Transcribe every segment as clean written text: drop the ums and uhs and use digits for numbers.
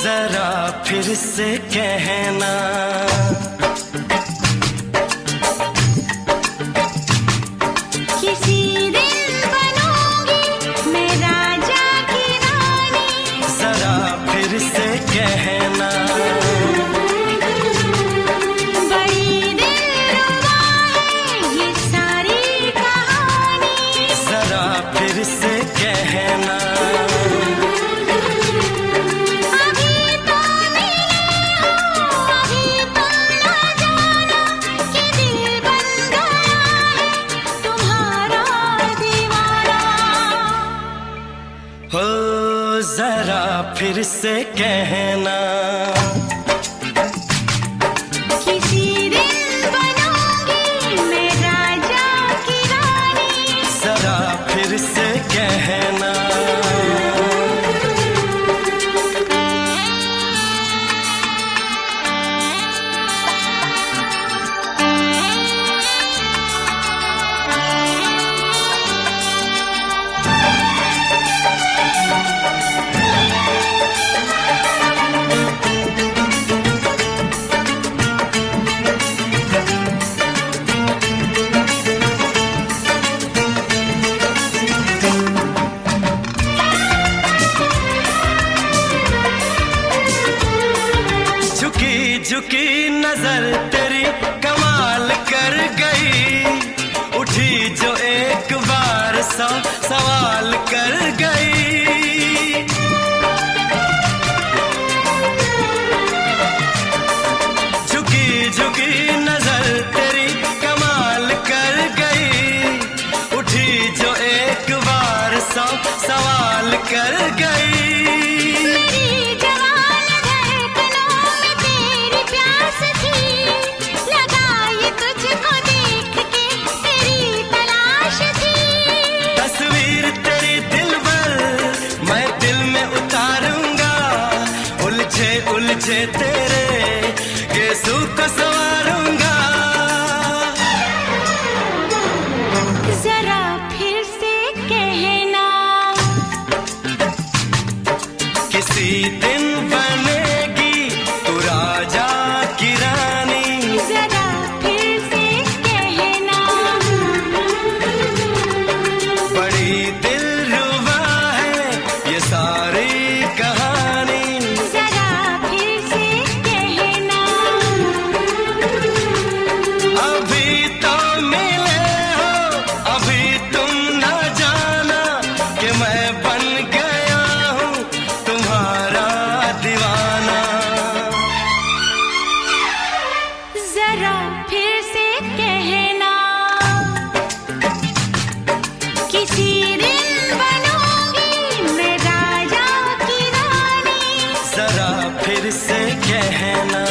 जरा फिर से कहना, किसी दिन बनूंगी मैं राजा की रानी। जरा फिर से कहना, बड़ी दिलरुबा है ये सारी कहानी। जरा फिर से कहना, हो जरा फिर से कहना, किसी दिन बनूंगी मैं राजा की रानी। जरा फिर से कहना, झुकी नजर तेरी कमाल कर गई, उठी जो एक बार सौ सवाल कर गई। झुकी नजर तेरी कमाल कर गई, उठी जो एक बार सौ सवाल कर गई। उलझे तेरे गेसू को संवारूंगा, जरा फिर से कहना, किसी दिन बनेगी तू राजा की रानी। जरा फिर से कहना, बड़ी दिलरुबा है ये सारी कहानी। अभी तो मिले हो, अभी तुम न जाना कि मैं बन गया हूँ तुम्हारा दीवाना। जरा फिर से कहना, किसी दिन बनूंगी मैं राजा की रानी। जरा फिर से कहना,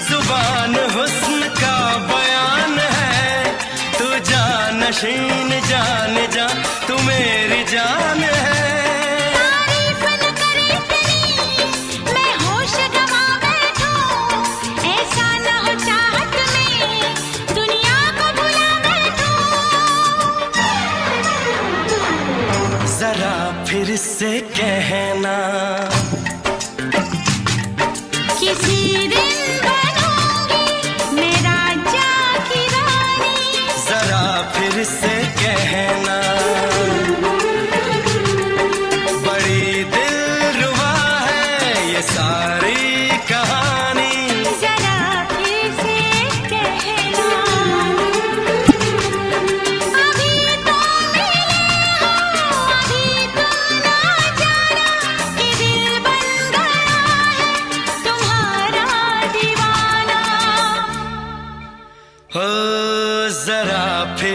जुबान हुस्न का बयान है, तू जानशीन जान जा तू मेरी जान है। तारीफ न करे तेरी मैं होश गंवा बैठूं, ऐसा न हो चाहत में दुनिया को भुला बैठूं। जरा फिर से कहना, किसी दिन बनूंगी मैं राजा की रानी। जरा फिर से कहना,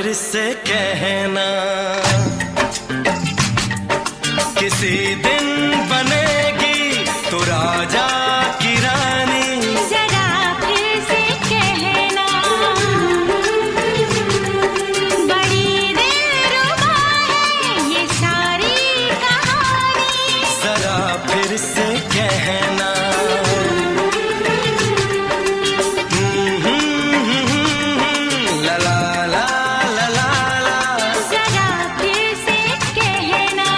फिर से कहना, किसी दिन बनेगी तू राजा की रानी। जरा फिर से कहना, बड़ी दिलरुबा है ये सारी कहानी। जरा फिर से कहना, ला ला ला ला ला ला। जरा फिर से कहना,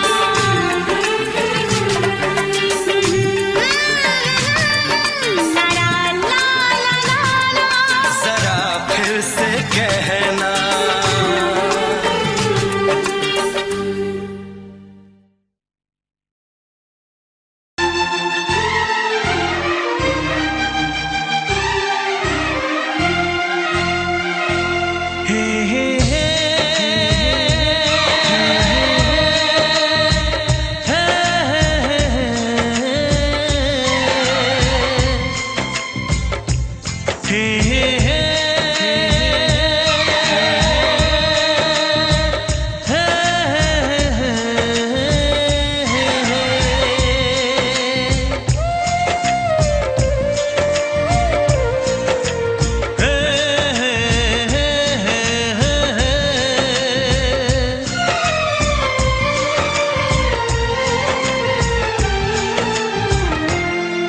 ला ला ला ला ला। जरा फिर से कहना। हे हे हे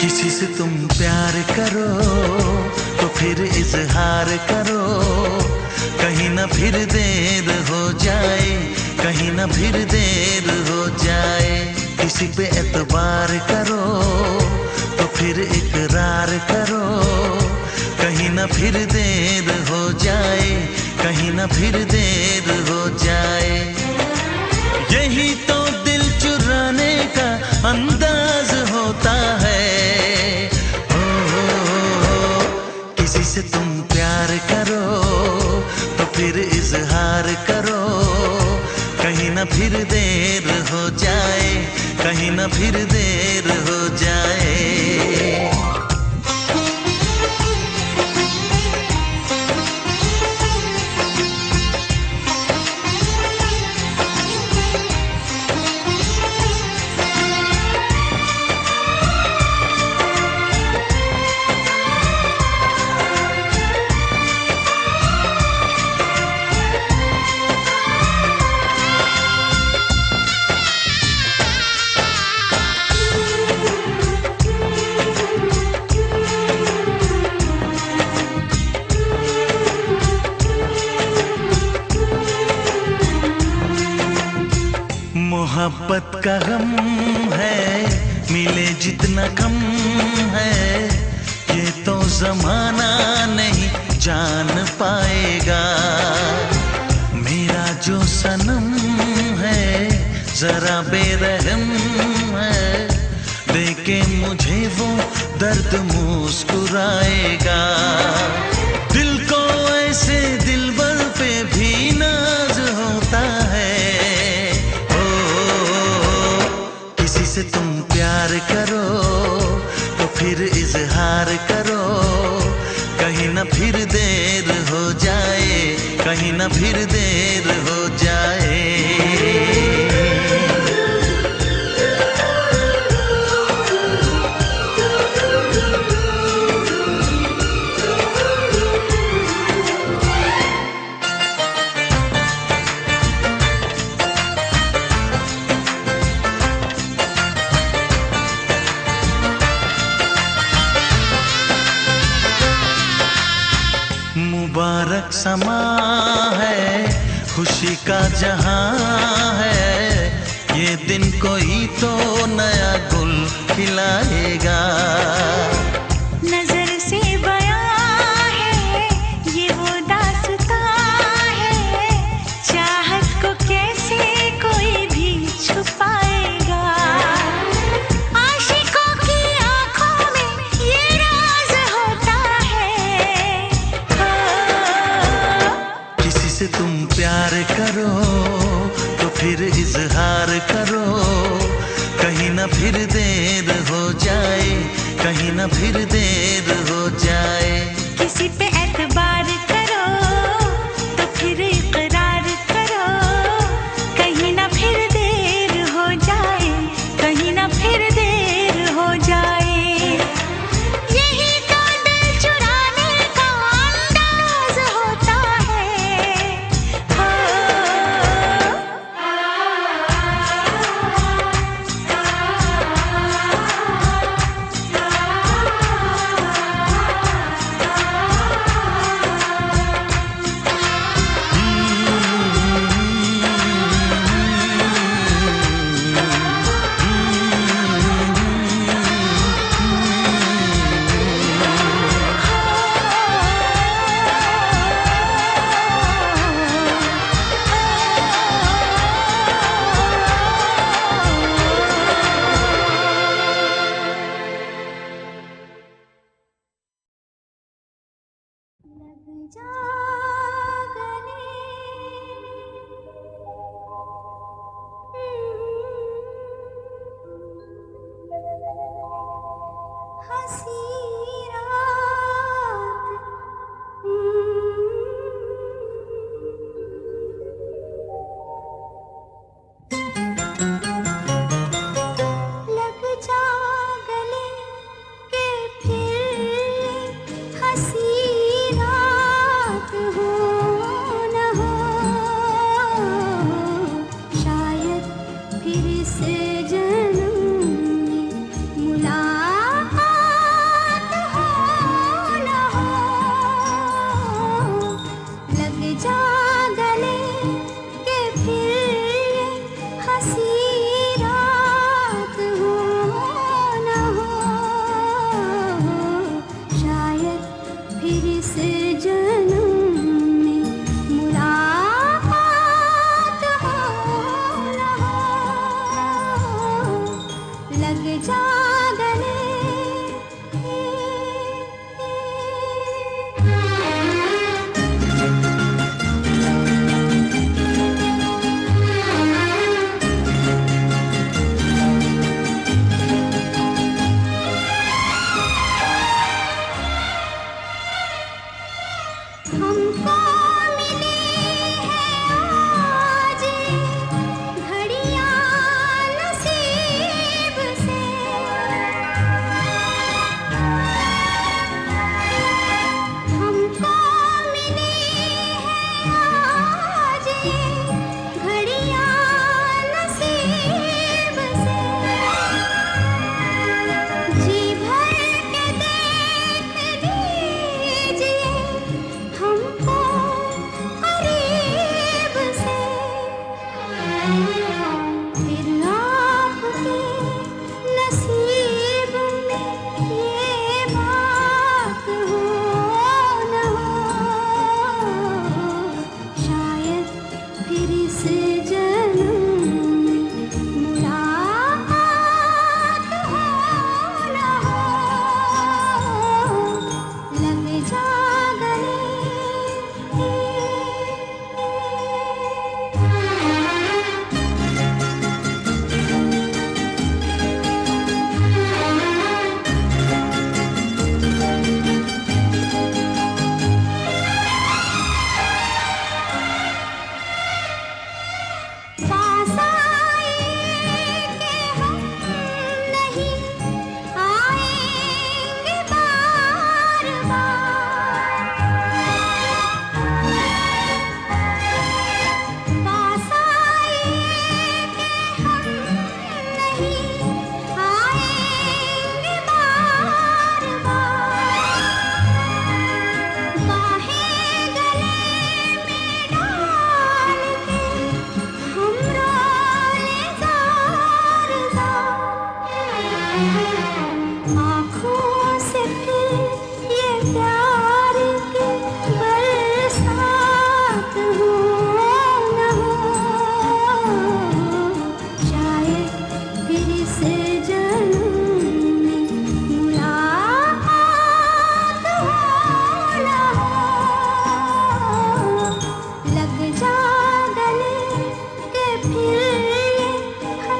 किसी से तुम प्यार करो तो फिर इजहार करो, कहीं ना फिर देर हो जाए, कहीं ना फिर देर हो जाए। किसी पे एतबार करो तो फिर इकरार करो, कहीं ना फिर देर हो जाए, कहीं ना फिर देर हो जाए। यही तो दिल चुराने का अंदाज होता है। किसी से तुम प्यार करो तो फिर इजहार करो, कहीं ना फिर देर हो जाए, कहीं ना फिर देर हो जाए। मोहब्बत का गम है, मिले जितना कम है, ये तो जमाना नहीं जान पाएगा। मेरा जो सनम है जरा बेरहम है, देखे मुझे वो दर्द मुस्कुराएगा। दिल को ऐसे दिलबर पे भी नाज होता है। किसी से तुम प्यार करो तो फिर इजहार करो, कहीं ना फिर देर हो जाए, कहीं ना फिर देर हो जाए। मुबारक समा है, खुशी का जहां है, ये दिन कोई तो नया गुल खिलाएगा। नजर से बयां है ये वो दास्तां है, चाहत को कैसे कोई भी छुपाएगा। आशिकों की आंखों में ये राज होता है। किसी से तुम प्यार करो तो फिर इजहार करो, कहीं ना फिर देर हो जाए, कहीं ना फिर देर हो जाए। किसी पे एतबार करो तो फिर इकरार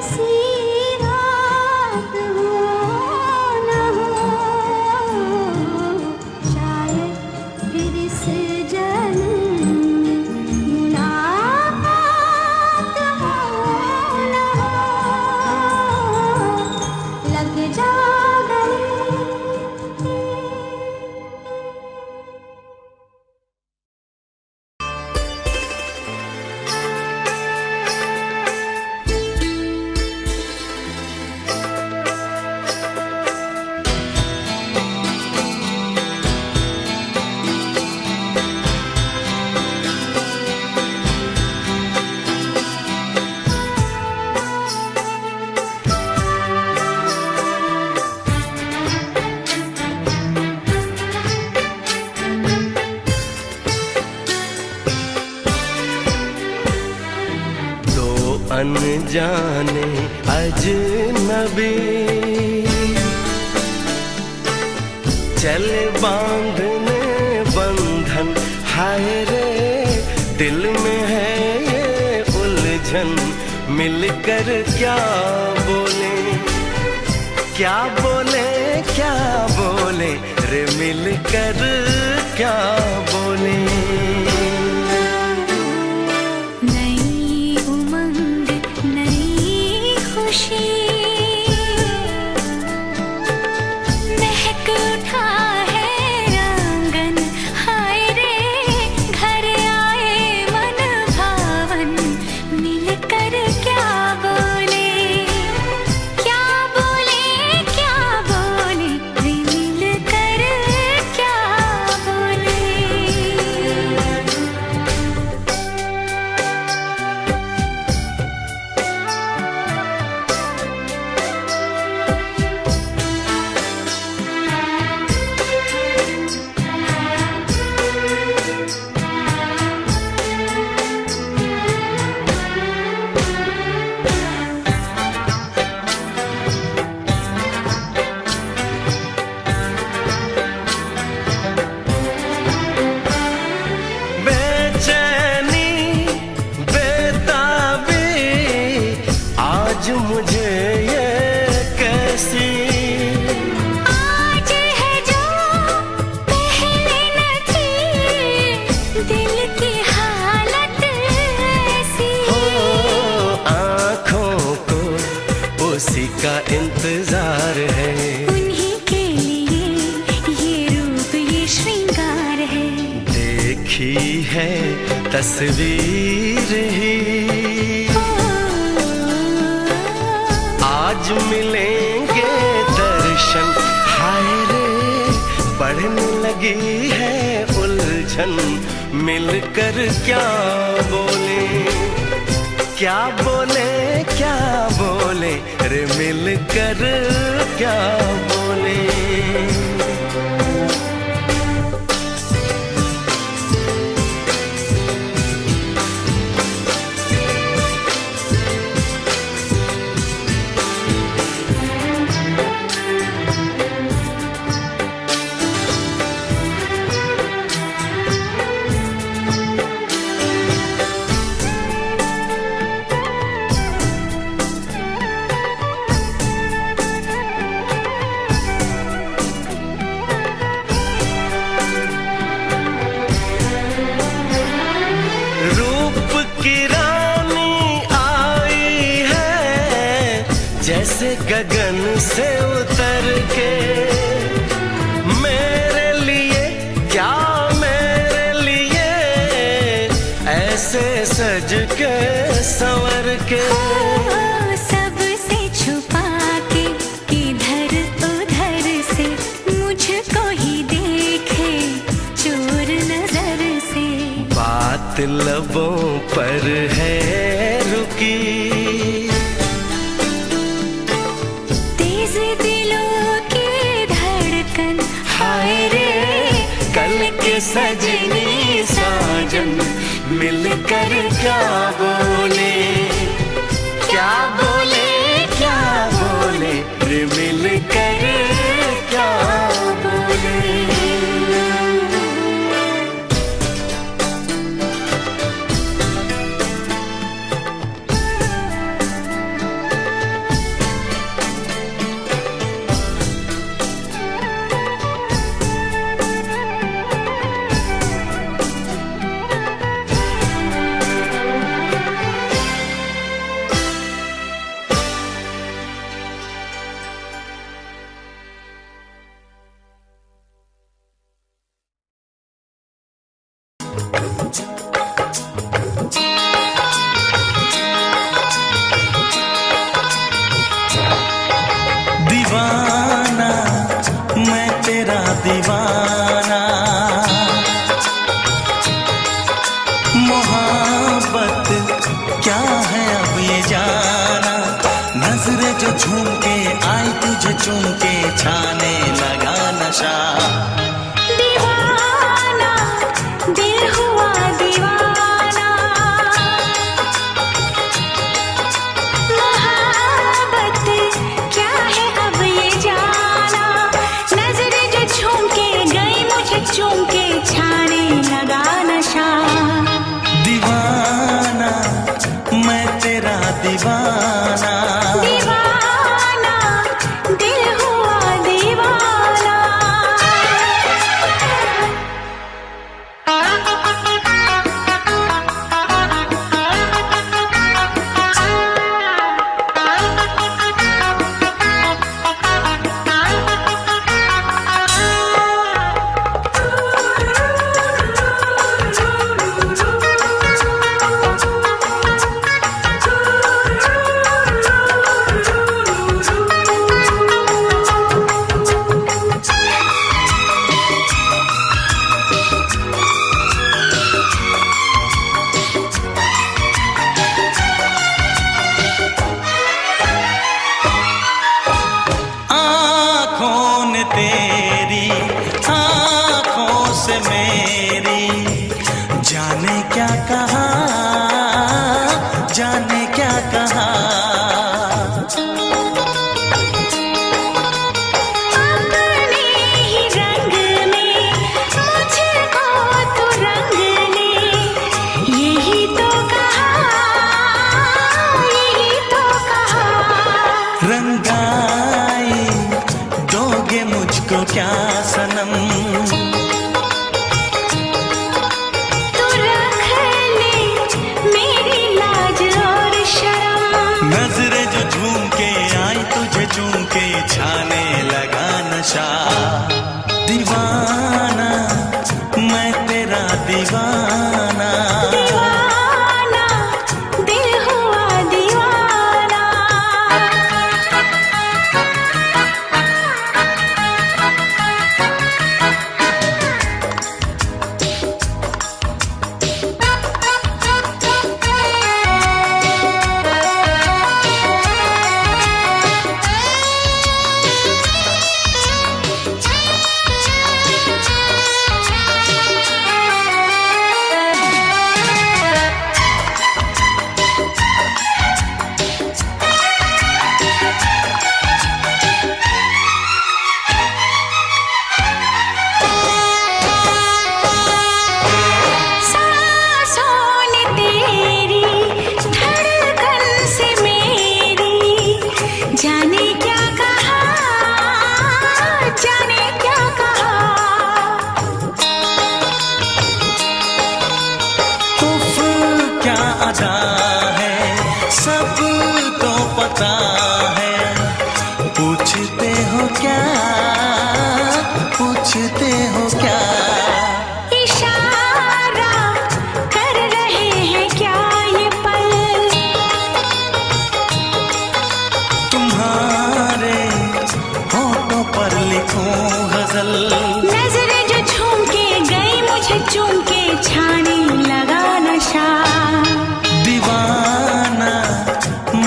ऐसी रात हो न हो, शायद फिर इस जन्म मुलाकात हो न हो, लग जा गले। दो अनजाने अजनबी चले बांधने बंधन, हाय रे दिल में है ये उलझन, मिलकर क्या बोले, क्या बोले, क्या बोले रे, मिलकर क्या बोले। नई उमंग नई खुशी महक उठा है आंगन, हाय रे घर आए मन भावन, मिलकर क्या बोले, क्या बोले, क्या बोले रे, मिलकर क्या बोले। बेचैनी बेताबी आज मुझे ये कैसी, आज है जो पहले न थी, दिल की हालत ऐसी। हो आँखों को उसी का इंतजार है, उन्हीं के लिए ये रूप ये श्रृंगार है। देखी है तस्वीर ही आज मिलेंगे दर्शन, हाय रे बढ़ने लगी है उलझन, मिलकर क्या बोले, क्या बोले, क्या बोले रे, मिलकर क्या बोले। रूप की रानी आई है जैसे गगन से उतर के, मेरे लिए क्या मेरे लिए ऐसे सज के संवर के। सबसे छुपा के इधर उधर से मुझको ही देखे चोर नजर से, बात लबों पर है रुकी, तेज दिलों की धड़कन, हाय रे कल के सजनी साजन, मिलकर क्या बोले, क्या बोले, क्या बोले रे, मिलकर क्या बोले। झूम के आई तुझे चूम के छाने लगा नशा। दीवाना दिल हुआ दीवाना, मोहब्बत क्या है अब ये जाना। नजरें जो झूम के गई मुझे चूम के छाने लगा नशा। दीवाना मैं तेरा दीवाना, दीवाना दिल हुआ दीवाना। आँखों ने तेरी आँखों से मेरी जाने क्या कहा, जाने क्या कहा। अपने ही रंग में मुझको तो रंग ले, यही तो कहा, यही तो कहा। रंगाई दोगे मुझको क्या सनम, तू रख ले मेरी लाज और शर्म। नजरें जो झूम के आई तुझे चूम के छाने लगा नशा। दीवाना मैं तेरा दीवाना, दीवाना दिल हुआ दीवाना। सांसों ने तेरी धड़कन से मेरी जाने क्या कहा, जाने क्या कहा। उफ क्या अदा है सब तो पता है। पूछते हो क्या, पूछते हो क्या। इशारा कर रहे हैं क्या ये पल, तुम्हारे होठों पर लिखूं गजल। नजरें जो झूम के गई मुझे चूम के छाने लगा नशा। दीवाना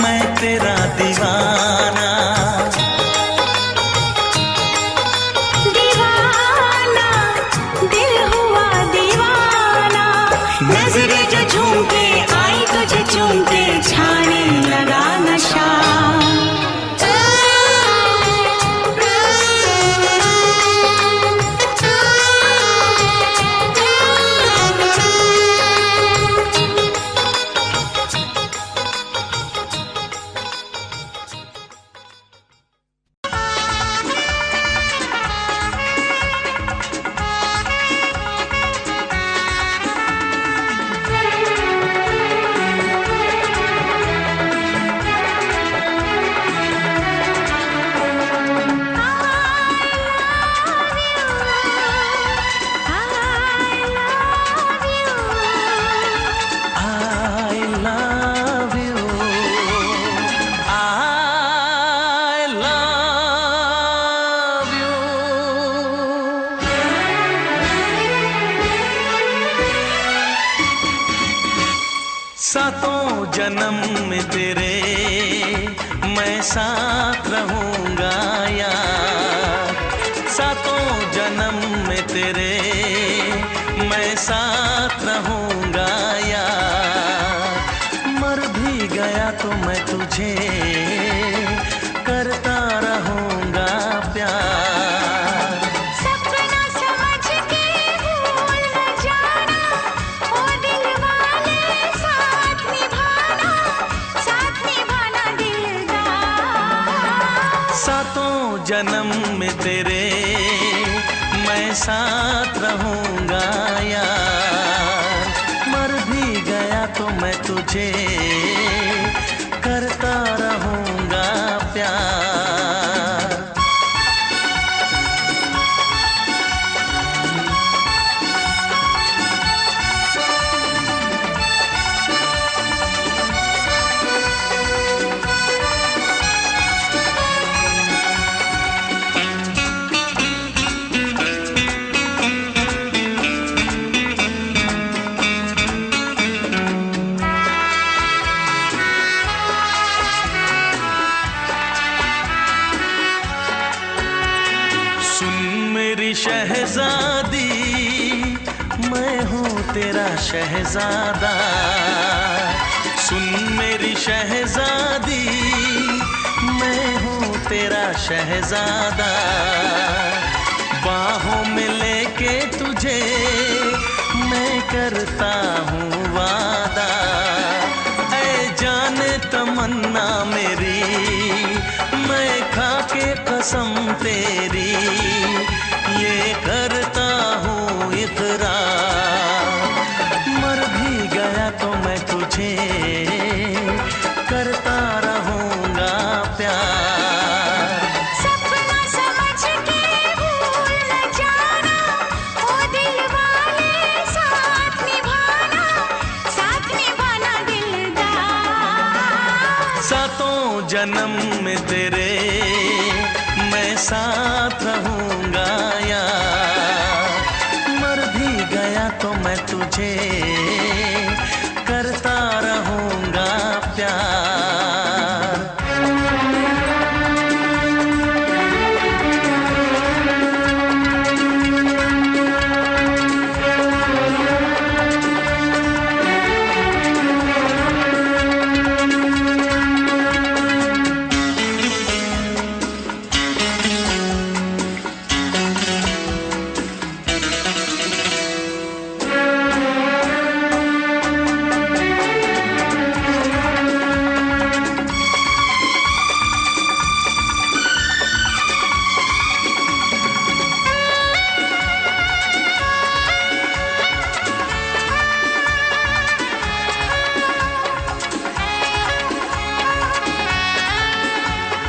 मैं तेरा दीवाना, दीवाना दिल हुआ दीवाना। नजरें जो झूम के आई तुझे चूम के छाने लगा नशा। सातों जन्म में तेरे मैं साथ रहूंगा यार। सातों जन्म में तेरे मैं साथ रहूंगा यार। मर भी गया तो मैं तुझे करता रहूंगा प्यार। सपना समझ के भूल न जाना, ओ दिल वाले साथ निभाना दिलदार। सातों जन्म में तेरे मैं साथ रहूंगा यार। मर भी गया तो मैं तुझे करता रहूंगा प्यार। शहजादी मैं हूँ तेरा शहजादा। सुन मेरी शहजादी मैं हूँ तेरा शहजादा। बाहों में लेके तुझे मैं करता हूँ वादा। ऐ जाने तमन्ना मेरी मैं खा के कसम तेरी ये करता हूँ इकरार। मर भी गया तो मैं तुझे करता रहूंगा प्यार। सपना समझ के भूल न जाना, ओ दिल वाले साथ निभाना दिलदार। सातों जन्म में तेरे मैं साथ रहूंगा यार। मर भी गया तो मैं तुझे करता रहूंगा प्यार।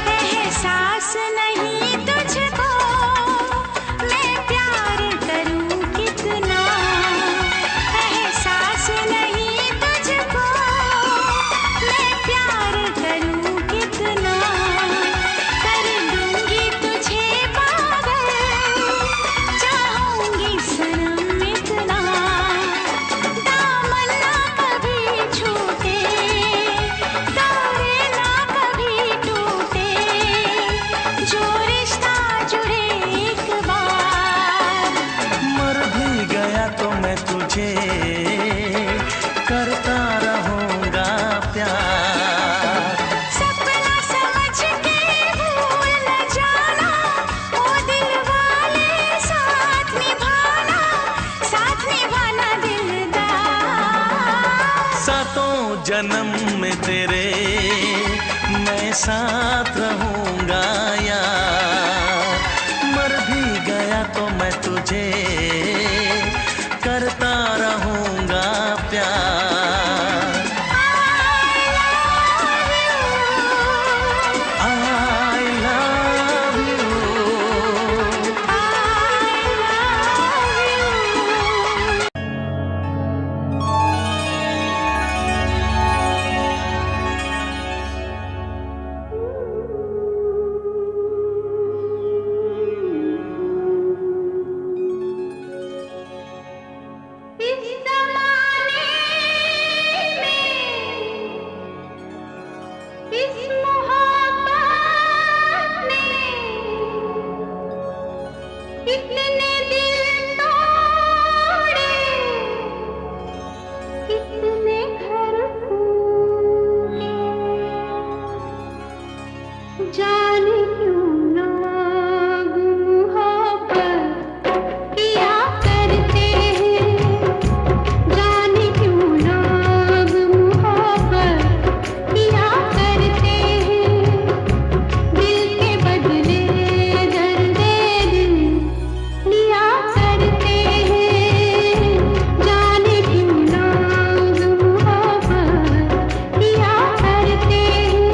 एहसास नहीं तुझको मैं प्यार करूं कितना, एहसास नहीं तुझको मैं प्यार करूं कितना। कर दूंगी तुझे पागल चाहूंगी सनम इतना। दामन ना कभी छूटे तारे ना कभी टूटे, जो रिश्ता जुड़े एक बार। मर भी गया तो मैं तुझे करता रहूंगा प्यार। सपना समझ के भूल न जाना, ओ दिल वाले साथ निभाना दिलदार। सातों जन्म में तेरे मैं साथ रहूंगा यार। मर भी गया तो मैं तुझे करता रहूंगा प्यार। I love you। जाने क्यों लोग मोहब्बत किया करते हैं, जाने क्यों लोग मोहब्बत किया करते हैं, दिल के बदले दर्द दिल लिया करते हैं, जाने क्यों लोग मोहब्बत किया करते हैं।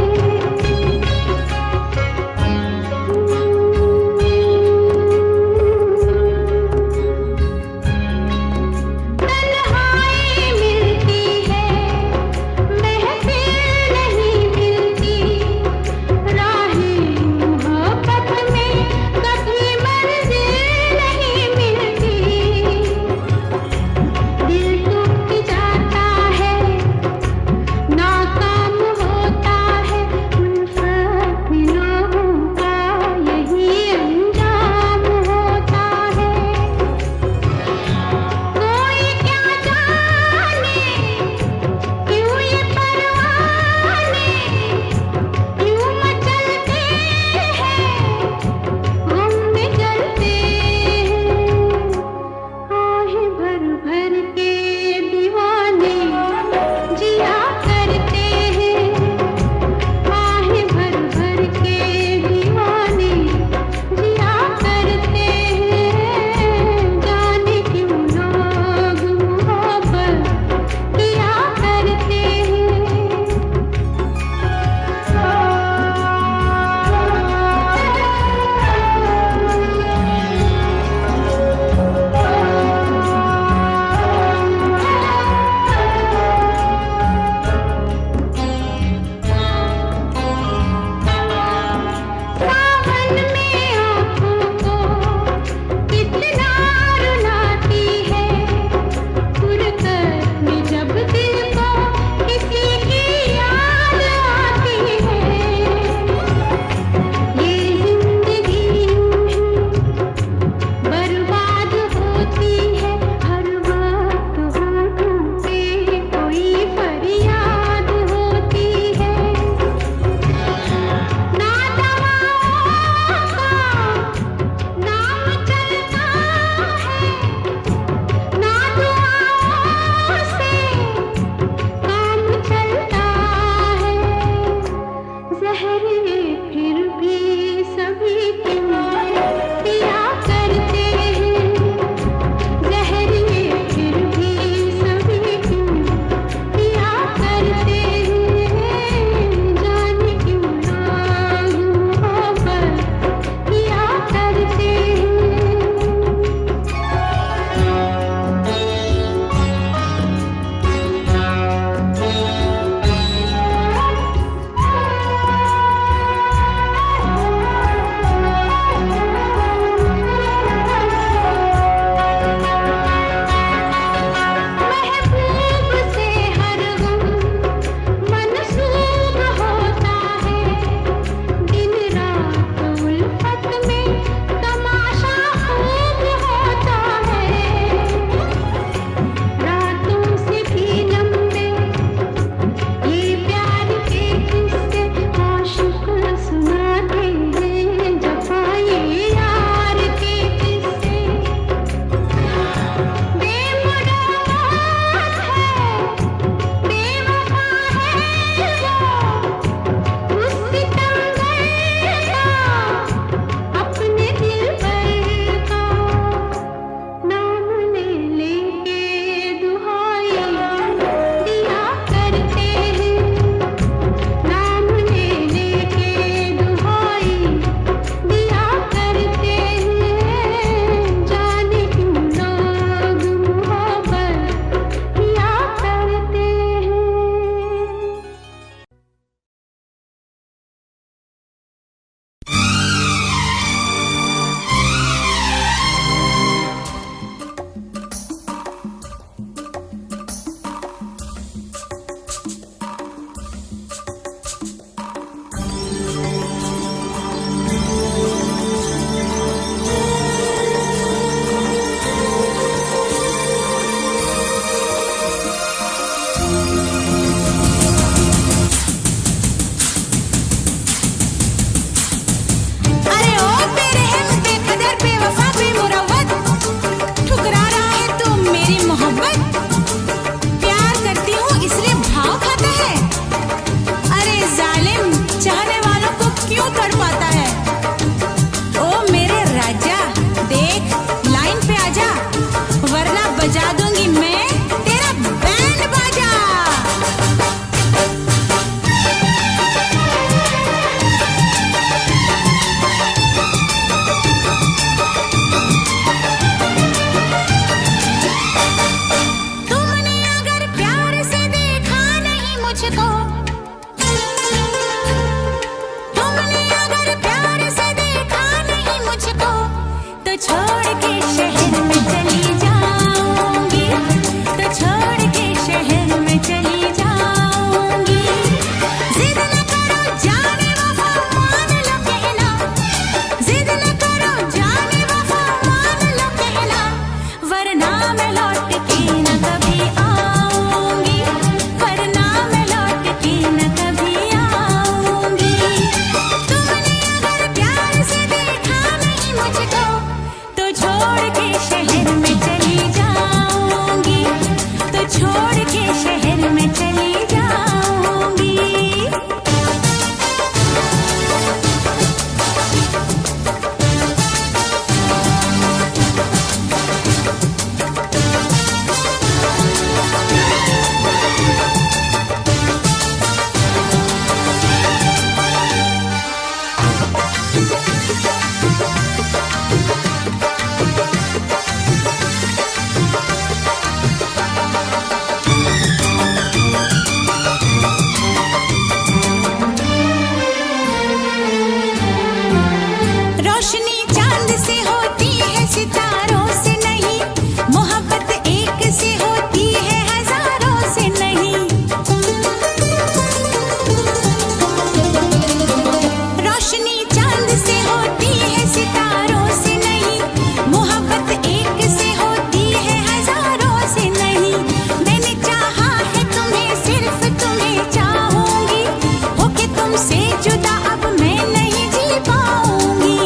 आता है। ओ मेरे राजा, देख लाइन पे आजा, वरना बजा दूंगी मैं तेरा बैंड बाजा। तुमने अगर प्यार से देखा नहीं मुझको, तुमने अगर प्यार से देखा नहीं मुझको, तो छोड़ के शहर में चली जाऊंगी, तो छोड़ के शहर में चली जाऊंगी। जिद न करो जाने वफा मान लो कहना, जिद न करो जाने वफा मान लो कहना, वरना मैं लौट के न कभी आऊंगी, वरना मैं लौट के न कभी आऊंगी। तुमने अगर प्यार से देखा नहीं मुझको, तो छोड़ के शहर में चली जाऊंगी, तो छोड़ के शहर में चली जाऊंगी। रोशनी चांद से होती है सितारों से नहीं, मोहब्बत एक से होती है हजारों से नहीं। रोशनी चांद से होती है सितारों से नहीं, मोहब्बत एक से होती है हजारों से नहीं। मैंने चाहा है तुम्हें, सिर्फ तुम्हें चाहूंगी, होके तुमसे जुदा अब मैं नहीं जी पाऊंगी।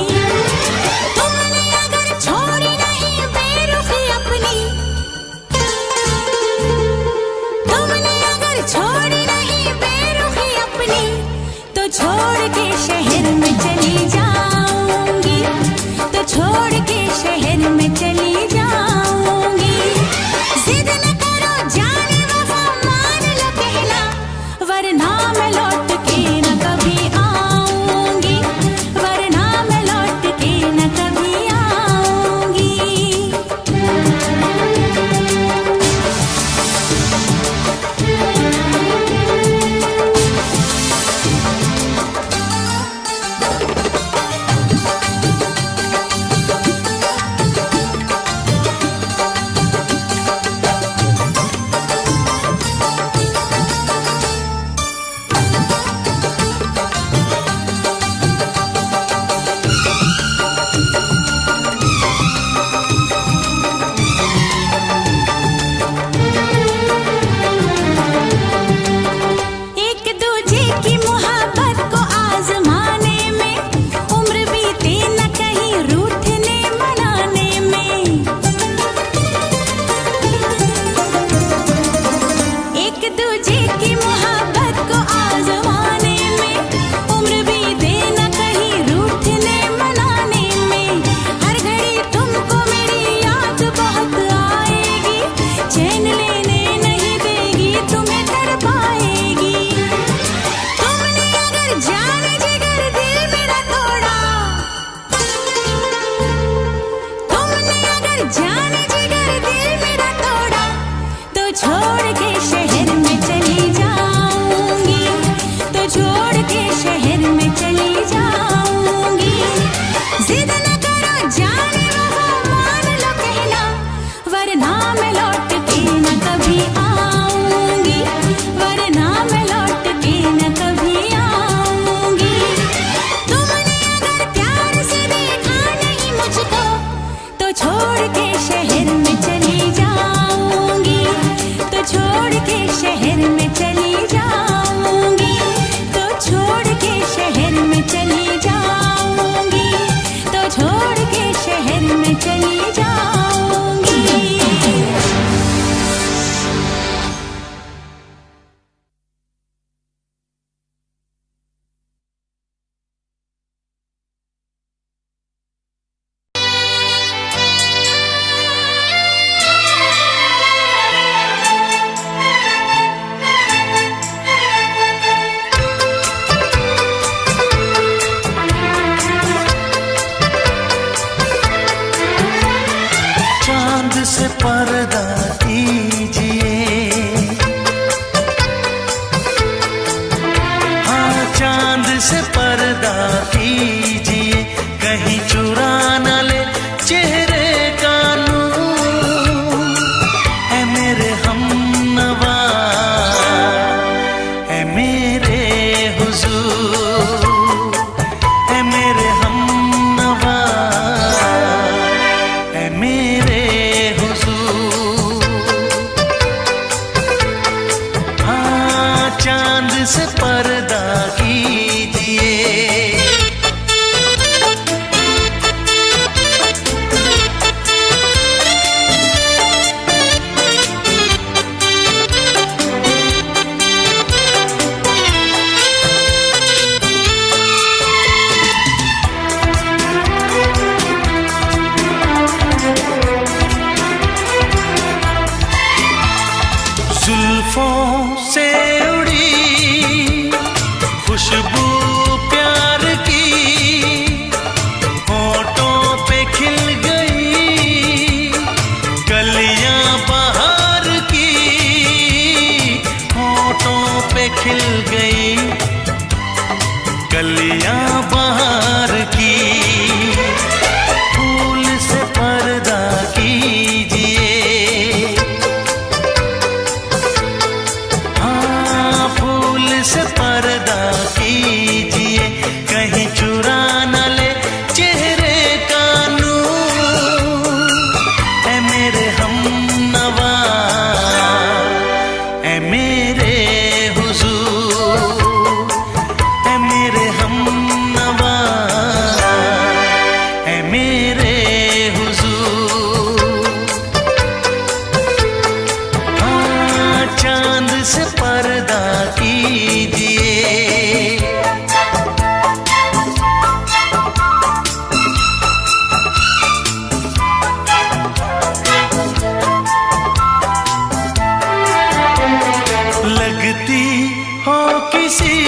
से पर्दा कीजिए, हाँ चांद से पर्दा कीजिए, कहीं चुरा न ले चेहरे का नूर। है मेरे हमनवा, है मेरे हुजूर, है मेरे हमनवा, है मेरे हुजूर। हाँ चांद से पर्दा कीजिए। जुल्फों से उड़ी खुशबू प्यार की, होठों पे खिल गई कलियां बहार की, होठों पे खिल गई कलियां बहार की। फूल से पर्दा कीजिए, से पर्दा कीजिए, कहीं चुरा न ले चेहरे का नूर। है मेरे हमनवा, है मेरे हुजूर, है मेरे हमनवा, है मेरे हुजूर। हाँ चांद से पर्दा कीजिए। लगती हो किसी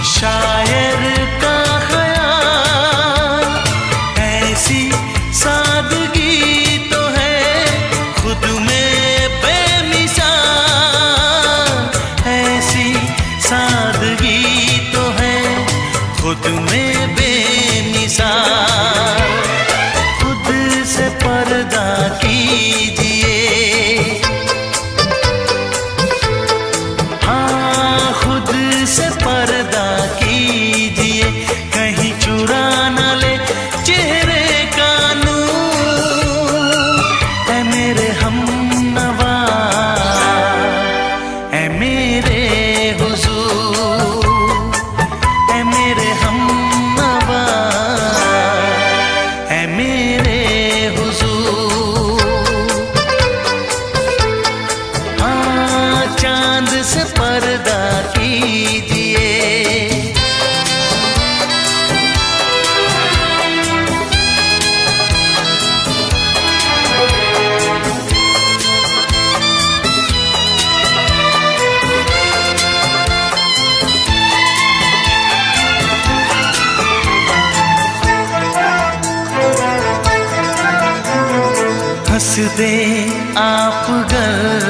शायर का ख्याल, ऐसी सादगी तो है खुद में बेमिसाल, ऐसी सादगी तो है खुद में बेमिसाल। खुद से पर्दा कीजिए, हाँ खुद से पर्दा कीजिए, कहीं चुरा न ले चेहरे का नूर। है मेरे हमनवा, है मेरे हुजूर, है मेरे हमनवा, है मेरे हुजूर। हाँ चांद से पर्दा कीजिए। हंस दे आप गर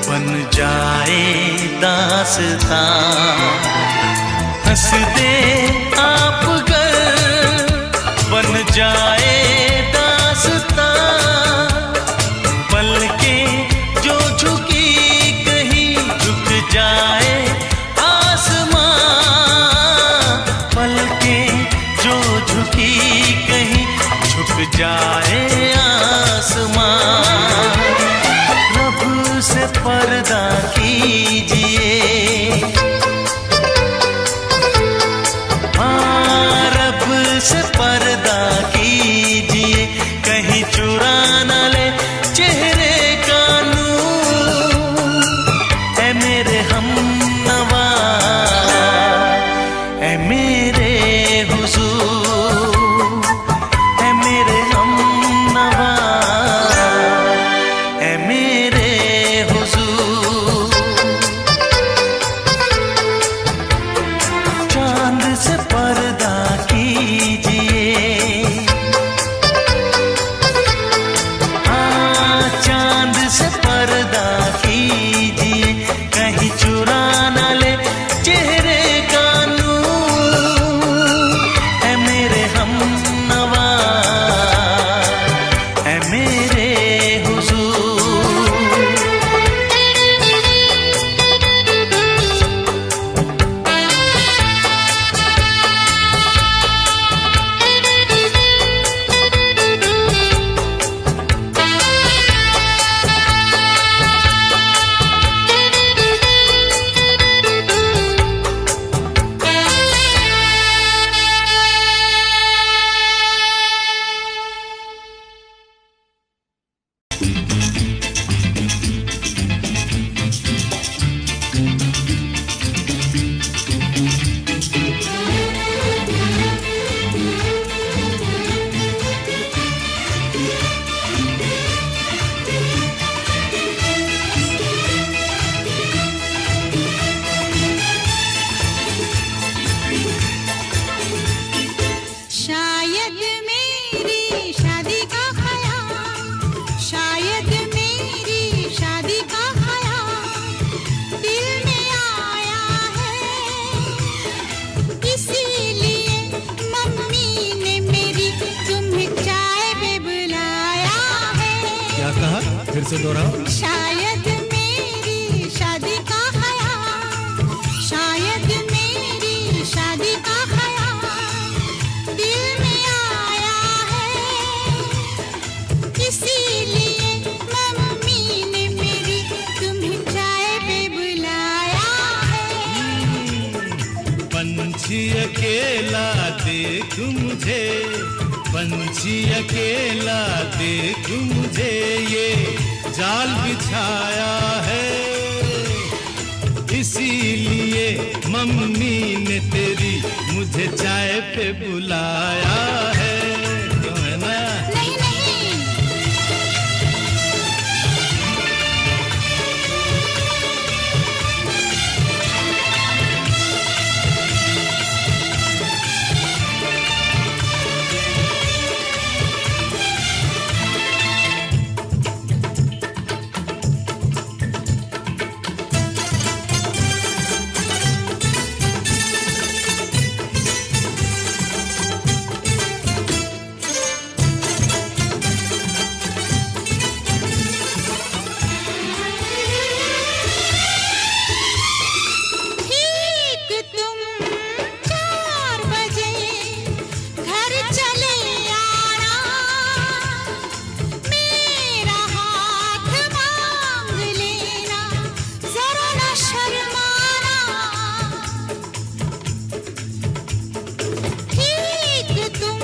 बन जाए दास्तां, हंस दे आप गर बन जाए दास्तां। पलकें जो झुकी कहीं झुक जाए आसमां, पलकें जो झुकी कहीं झुक जाए आसमां। रब से पर्दा कीजिए, हाँ रब से पर्दा कीजिए, कहीं चुरा न ले चेहरे का नूर। है मेरे हमनवा, है मेरे हुजूर, है मेरे हमनवा, है मेरे हुजूर। शादी का ख्याल, शायद मेरी शादी का ख्याल दिल में आया है, इसीलिए मम्मी ने मेरी तुम्हें चाय पे बुलाया है। क्या कहा? फिर से दोहराओ। शायद मेरी शादी का ख्याल, शायद मेरी शादी का ख्याल दिल में आया है, इसीलिए मम्मी ने मेरी तुम्हें चाय पे बुलाया है। पंछी अकेला देख मुझे, पंछी अकेला देख मुझे, ये जाल बिछाया है, इसीलिए मम्मी ने तेरी मुझे चाय पे बुलाया है। क्यों है ना? नहीं नहीं, ठीक तुम 4 बजे घर चले आना, मेरा हाथ मांग लेना, जरा न शर्माना। ठीक तुम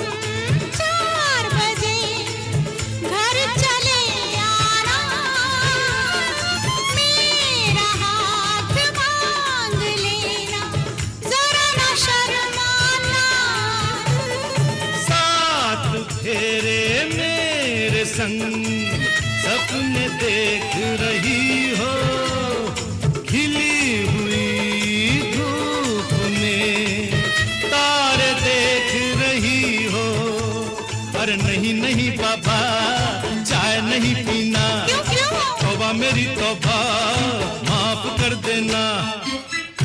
4 बजे घर चले आना, मेरा हाथ मांग लेना, जरा न शर्माना। साथ फेरे मेरे संग सपने देख रही हो, खिली हुई धूप में तारे देख रही हो। अरे नहीं नहीं बाबा, चाय नहीं पीना, क्यों क्यों? तौबा मेरी तौबा, माफ कर देना।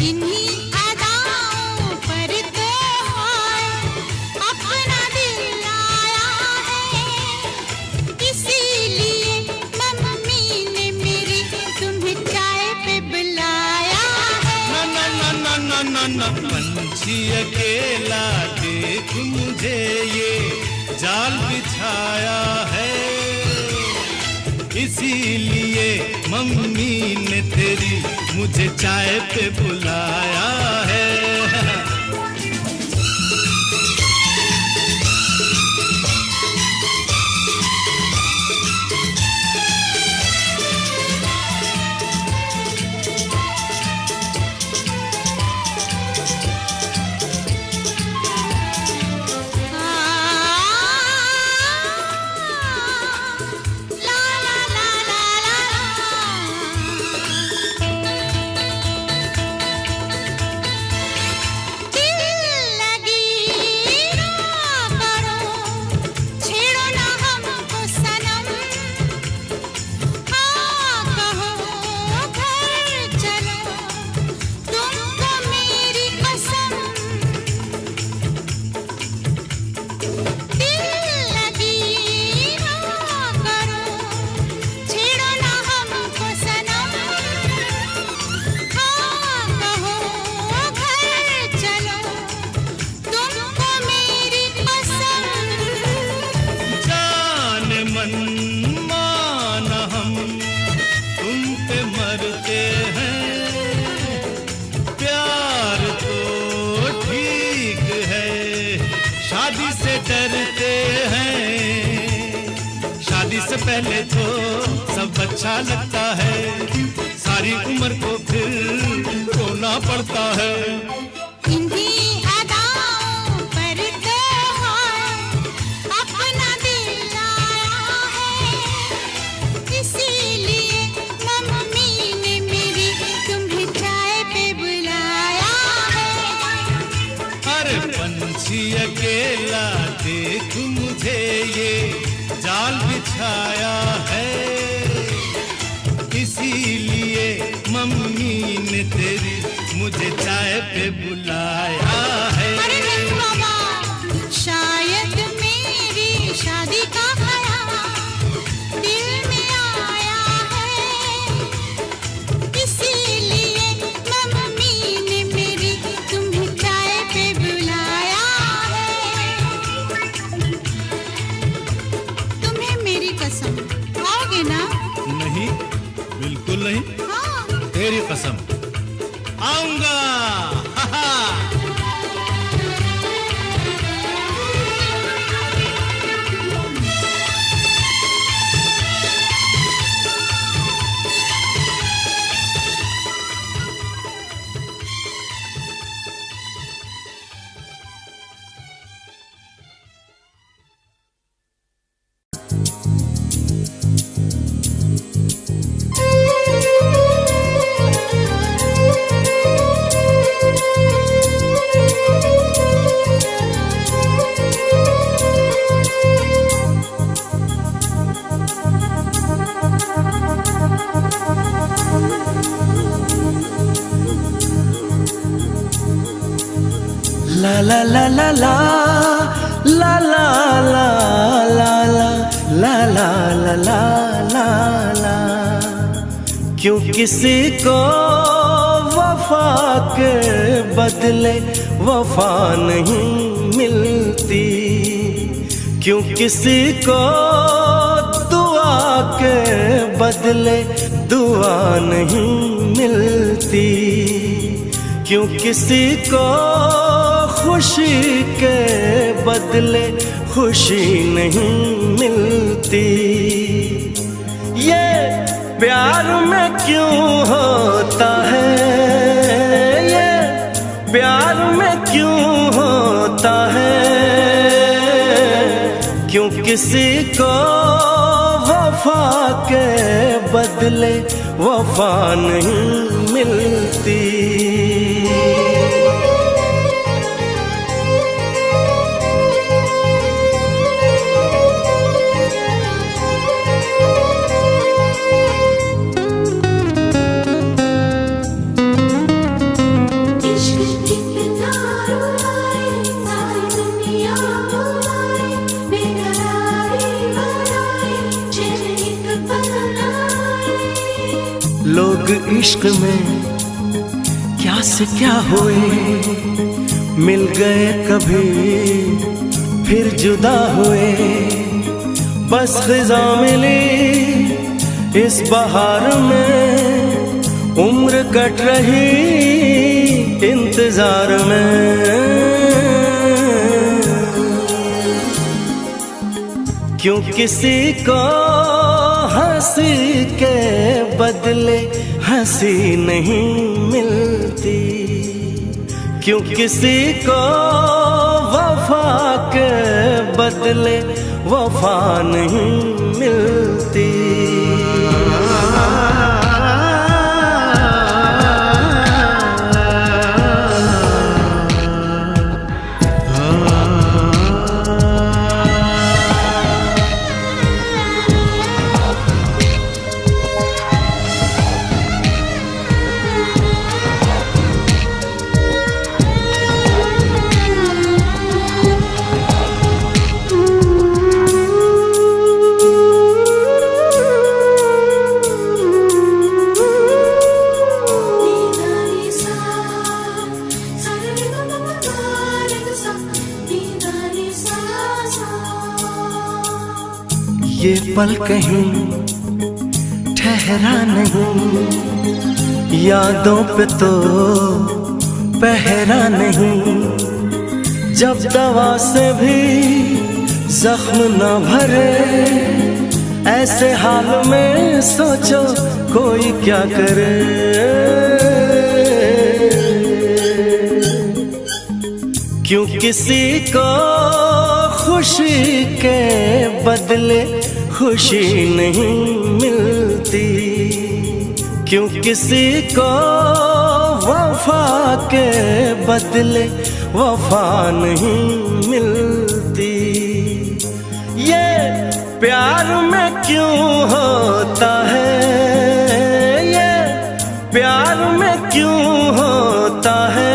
इन्हीं अदाओं पर तो हाय अपना दिल आया है, इसीलिए मम्मी ने मेरी तुम्हें चाय पे बुलाया है। ना ना ना ना ना ना ना, पंछी अकेला देख मुझे, ये जाल बिछाया है, इसीलिए मम्मी ने तेरी मुझे चाय पे बुलाया है। ला ला ला ला ला, दिल लगी ना करो, छेड़ो ना हमको सनम, हाँ कहो घर चलो, तुमको मेरी कसम। दिल लगी ना करो, छेड़ो ना हमको सनम, हाँ कहो घर चलो, तुमको मेरी कसम। जान मन मान हम तुम पे मरते हैं, प्यार तो ठीक है, शादी से डरते हैं। शादी से पहले तो सब अच्छा लगता है, सारी उम्र को फिर रोना पड़ता है। इन्हीं अदाओं पर तो हाय अपना दिल आया है, इसीलिए मम्मी ने मेरी तुम्हें चाय पे बुलाया है। अरे पंछी अकेला देख मुझे, तुझे ये जाल बिछाया है, इसीलिए मम्मी ने तेरी मुझे चाय पे बुलाया है। अरे नहीं बाबा, शायद मेरी शादी का ख्याल दिल में आया है, इसीलिए मम्मी ने मेरी तुम्हें चाय पे बुलाया है। तुम्हें मेरी कसम, आओगे ना? नहीं, बिल्कुल नहीं। हाँ। तेरी कसम, आऊंगा। हा हा। La la la la la la la la la la la la la la la la। क्यों किसी को वफा के बदले वफा नहीं मिलती, क्यों किसी को दुआ के बदले दुआ नहीं मिलती, क्यों किसी को खुशी के बदले खुशी नहीं मिलती। ये प्यार में क्यों होता है, ये प्यार में क्यों होता है, क्यों किसी को वफा के बदले वफा नहीं मिलती। लोग इश्क में क्या से क्या हुए, मिल गए कभी फिर जुदा हुए, बस खिज़ा मिली इस बहार में, उम्र कट रही इंतजार में। क्यों किसी को हंसी के बदले हंसी नहीं मिलती, क्यों किसी को वफा के बदले वफा नहीं मिलती। ये पल कहीं ठहरा नहीं, यादों पे तो पहरा नहीं, जब दवा से भी जख्म न भरे, ऐसे हाल में सोचो कोई क्या करे। क्यों किसी को खुशी के बदले खुशी नहीं मिलती, क्यों किसी को वफा के बदले वफा नहीं मिलती। प्यार में क्यों होता है ये, प्यार में क्यों होता है,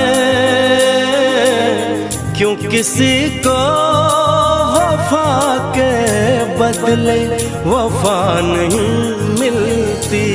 क्यों किसी को वफा के बदले वफा नहीं मिलती।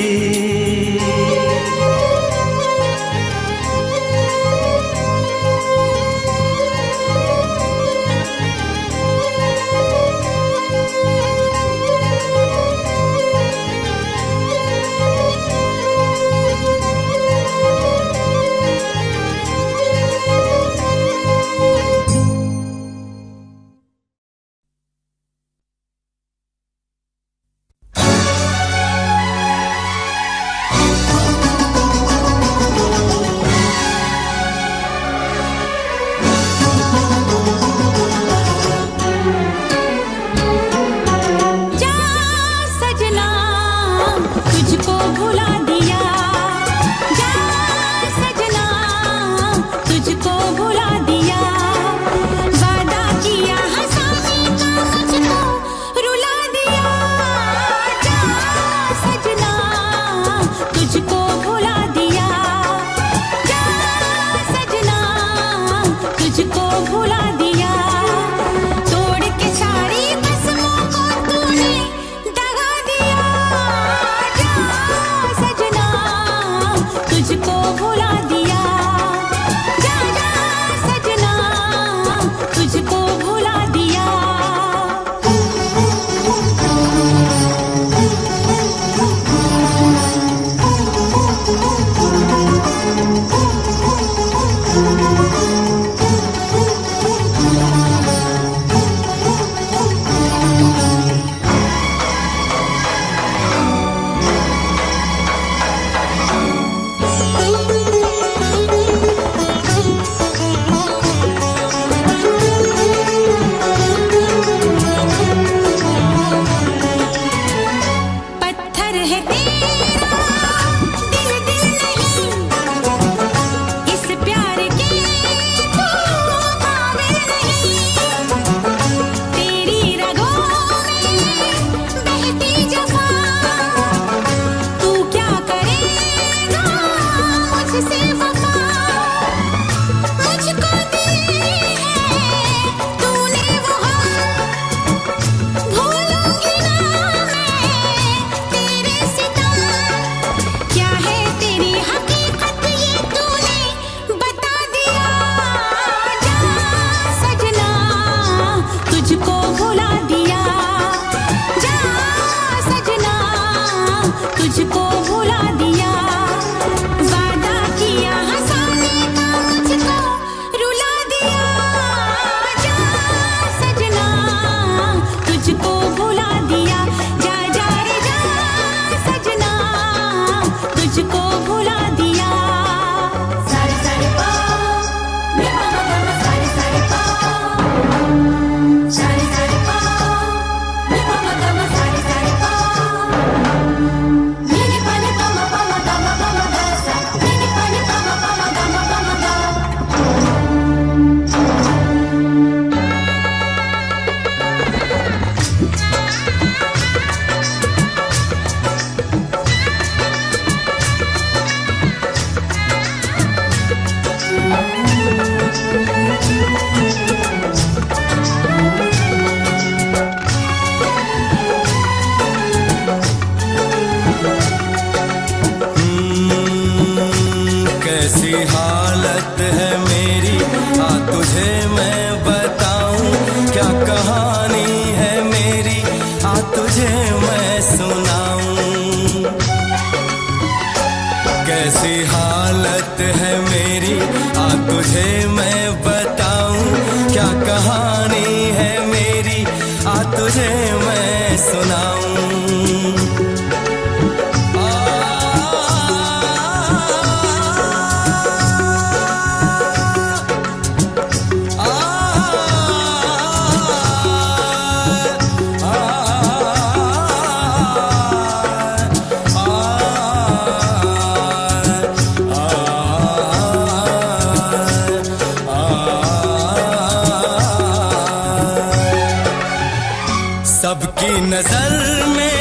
सबकी नजर में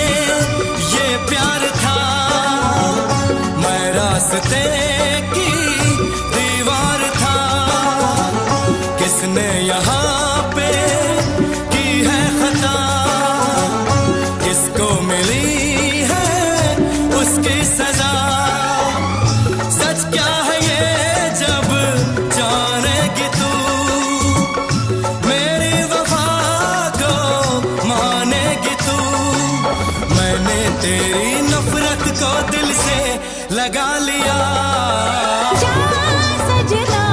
ये प्यार था, मैं रास्ते की दीवार था। किसने यहाँ पे की है खता, किसको मिली है उसकी सजा। सच क्या है ये जब जानेगी तू, मेरी वफा को मानेगी तू। मैंने तेरी नफरत को दिल से लगा लिया। जा सजना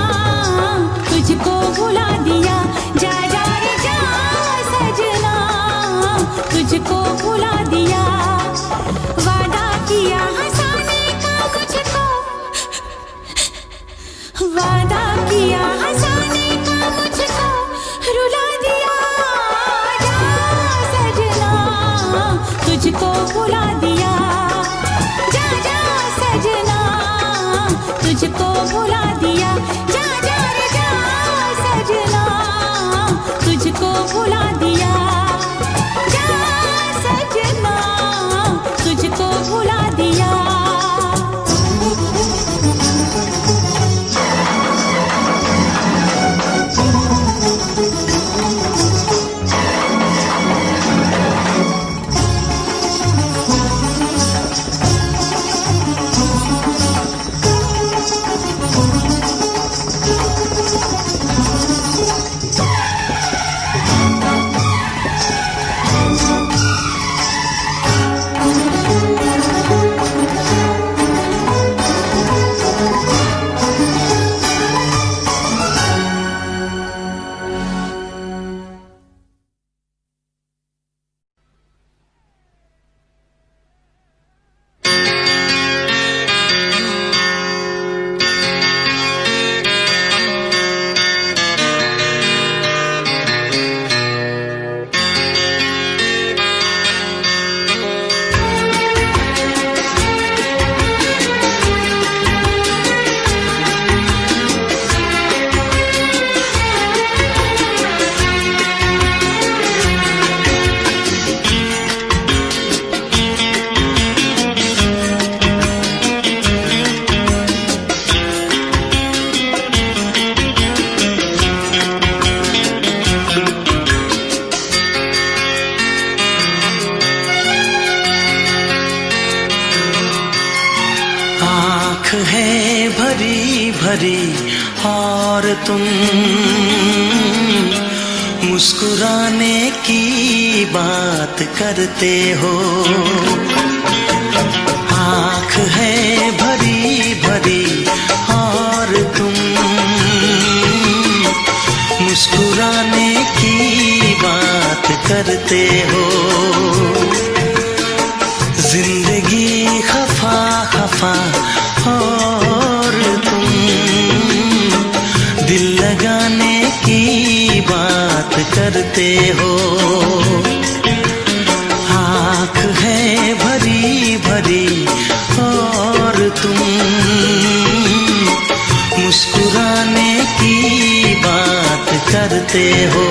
तुझको भुला दिया, जा जा रे जा सजना तुझको भुला दिया। वादा किया हंसाने का मुझको, वादा किया हंसाने का मुझको रुला दिया। जा सजना तुझको भुला दिया, जा जा सजना तुझको भुला दिया। जा जा रे जा सजना तुझको भुला दिया, जा सजना तुझको भुला दिया। है भरी भरी और तुम मुस्कुराने की बात करते हो। आँख है भरी भरी और तुम मुस्कुराने की बात करते हो। जिंदगी खफा खफा और तुम दिल लगाने की बात करते हो। आँख है भरी भरी और तुम मुस्कुराने की बात करते हो।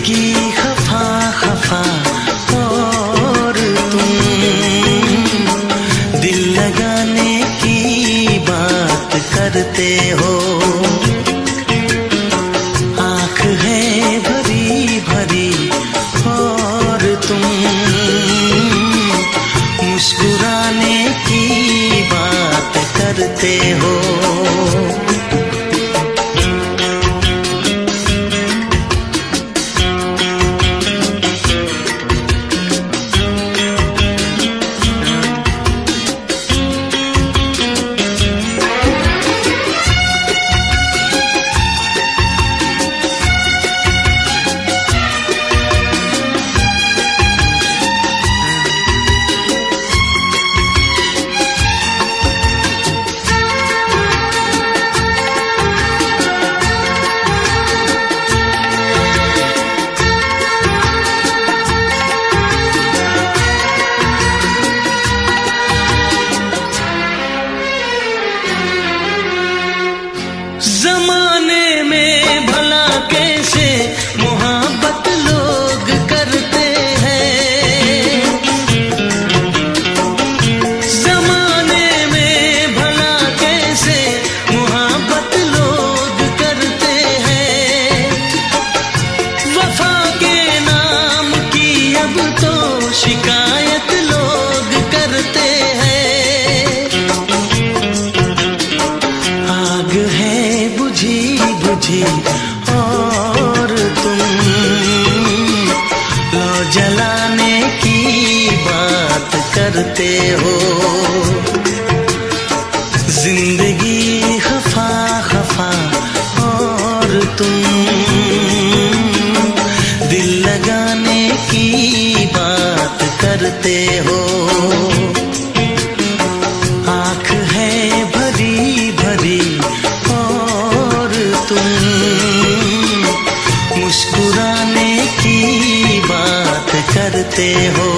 जिंदगी खफा खफा और तुम दिल लगाने की बात करते हो। आँख है भरी भरी और तुम मुस्कुराने की बात करते हो। जमाने में भला कैसे मोहब्बत लोग करते हैं। जमाने में भला कैसे मोहब्बत लोग करते हैं। वफा के नाम की अब तो शिकायत लोग करते हैं। आग है बुझी बुझी और तुम लो जलाने की बात करते हो। जिंदगी खफा खफा और तुम दिल लगाने की बात करते हो। आँख है भरी भरी और तुम मुस्कुराने की बात करते हो।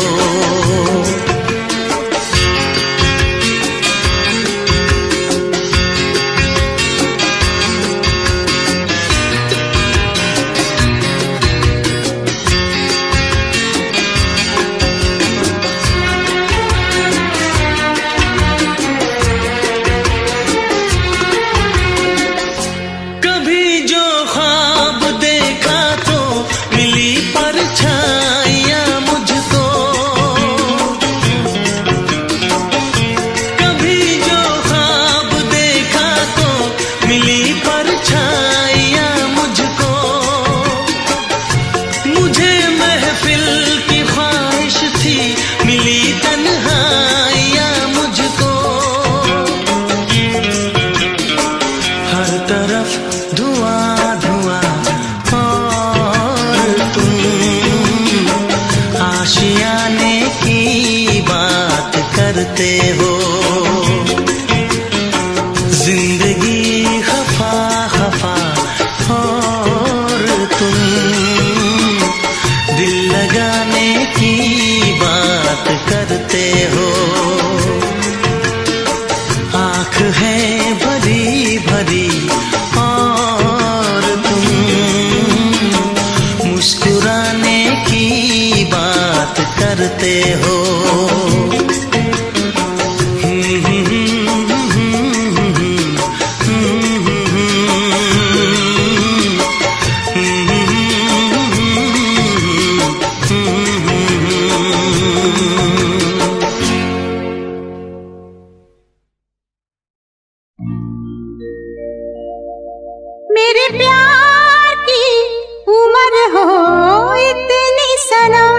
कभी जो ख्वाब देखा तो मिली परछाइयाँ मुझको। कभी जो ख्वाब देखा तो मिली परछाइयाँ मुझको। मुझे महफिल की ख्वाहिश थी मिली तन्हाइयाँ मुझको। हर तरफ धुआं धुआं और तुम आशियाने की बात करते हो। जिंदगी खफा खफा और तुम दिल लगाने की बात करते हो। आँख है भरी भरी और तुम मुस्कुराने की बात करते हो। मेरे प्यार की उम्र हो इतनी सनम,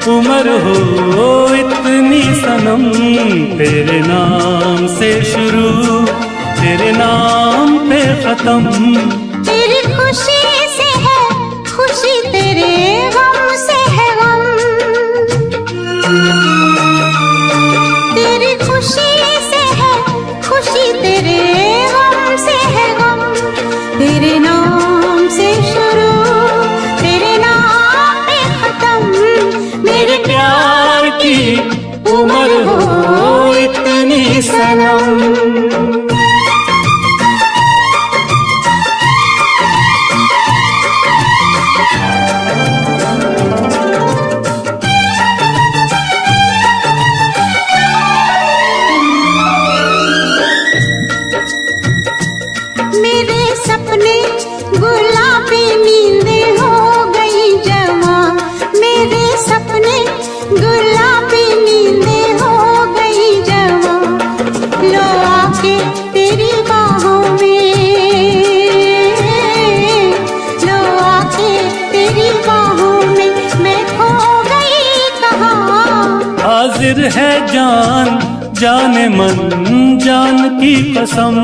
उम्र हो इतनी सनम, तेरे नाम से शुरू तेरे नाम पे खत्म। तेरी खुशी से है खुशी, तेरे गम से है गम। तेरी खुशी से है खुशी, तेरे गम से है गम। तेरे नाम से शुरू तेरे नाम पे खत्म। मेरे प्यार की उम्र हो इतनी सनम। मेरे सपने गुलाबी नींदें हो गई जवां। मेरे सपने गुलाबी नींदें हो गई जवां। लो आके तेरी बाहों में, लो आके तेरी बाहों में, मैं खो गई कहाँ। हाजिर है जान जाने मन जान की कसम।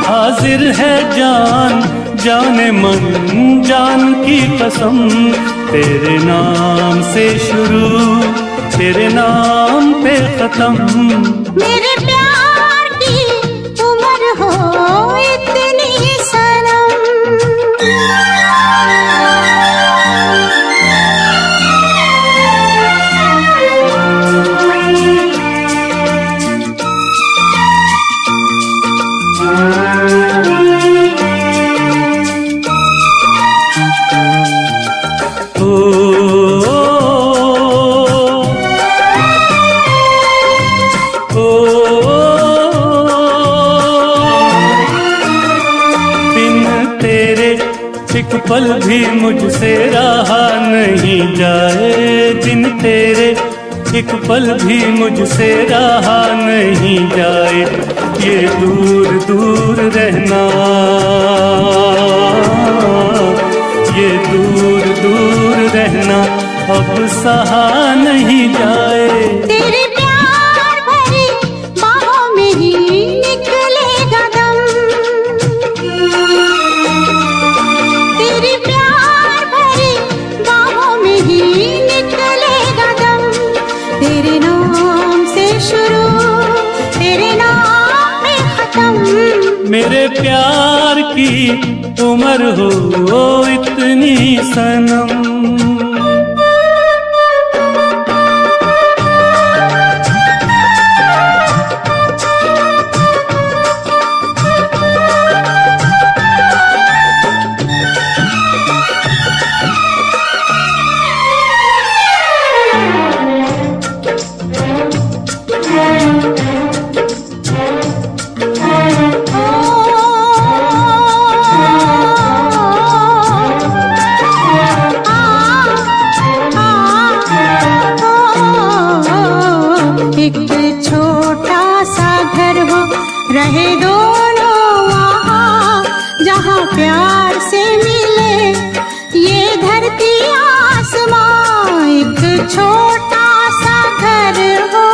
हाजिर है जान जाने मन जान की कसम। तेरे नाम से शुरू तेरे नाम पे खत्म। मेरे प्यार की उम्र हो इतनी सनम। एक पल भी मुझसे रहा नहीं जाए, दिन तेरे एक पल भी मुझसे रहा नहीं जाए। ये दूर दूर रहना, ये दूर दूर रहना अब सहा नहीं जाए। तेरे प्यार भरी बाहों में ही निकलेगा दम। तेरे प्यार भरी बाहों में ही निकलेगा दम। तेरे नाम से शुरू तेरे नाम में खत्म। मेरे प्यार की उम्र हो इतनी सनम। एक छोटा सा घर हो, रहे दोनों वहाँ, जहाँ प्यार से मिले ये धरती आसमां। एक छोटा सा घर हो,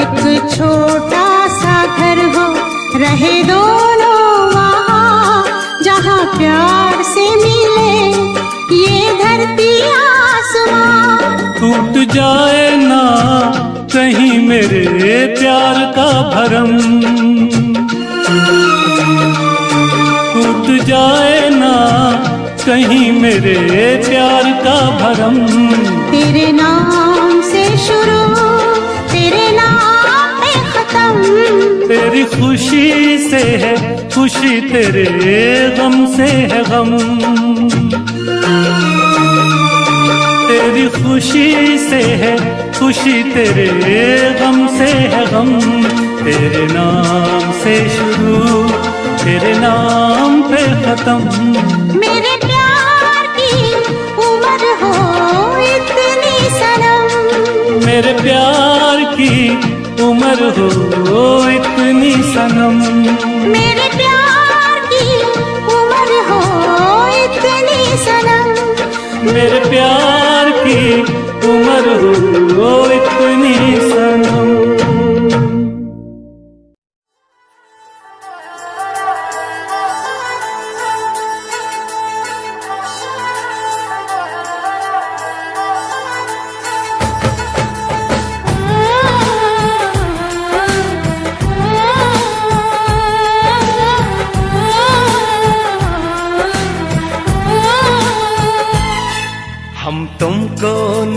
एक छोटा सा घर हो, रहे दोनों वहाँ, जहाँ प्यार से मिले ये धरती आसमां। टूट जाए ना कहीं मेरे प्यार का भरम, टूट जाए ना कहीं मेरे प्यार का भरम। तेरे नाम से शुरू तेरे नाम पे खत्म। तेरी खुशी से है खुशी, तेरे गम से है गम। तेरी खुशी से है खुशी, तेरे गम से है गम। तेरे नाम से शुरू तेरे नाम पे खत्म। मेरे प्यार की उम्र हो इतनी सनम। मेरे प्यार की उम्र हो इतनी सनम। मेरे प्यार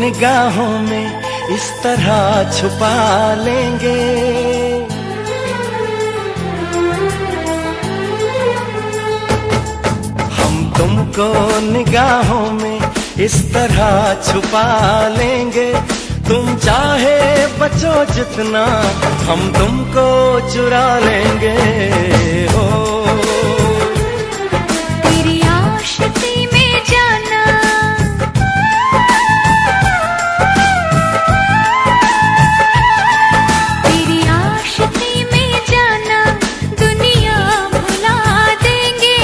निगाहों में इस तरह छुपा लेंगे। हम तुमको निगाहों में इस तरह छुपा लेंगे। तुम चाहे बचो जितना, हम तुमको चुरा लेंगे। हो तेरी आशिकी में जाना, तेरी आशिकी में जाना, दुनिया भुला देंगे।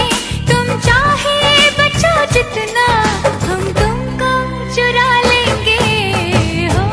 तुम चाहे बचो जितना, हम तुमको चुरा लेंगे। हो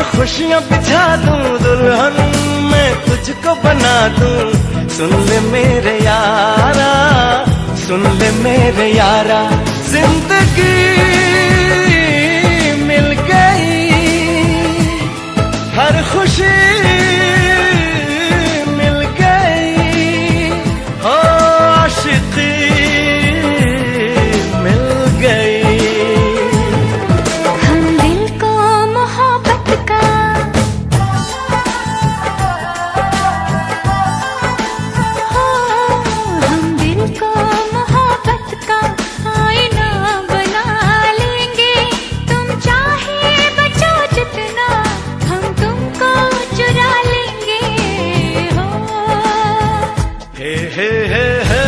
खुशियाँ बिछा दूं, दुल्हन मैं तुझको बना दूं। सुन ले मेरे यारा, सुन ले मेरे यारा, जिंदगी मिल गई, हर खुशी मिल गई। हो आशिकी मिल गई। हम दिल को मोहब्बत का, हो हम दिल को मोहब्बत का आईना बना लेंगे। तुम चाहे बचो जितना, हम तुमको चुरा लेंगे। हो हे हे हे हे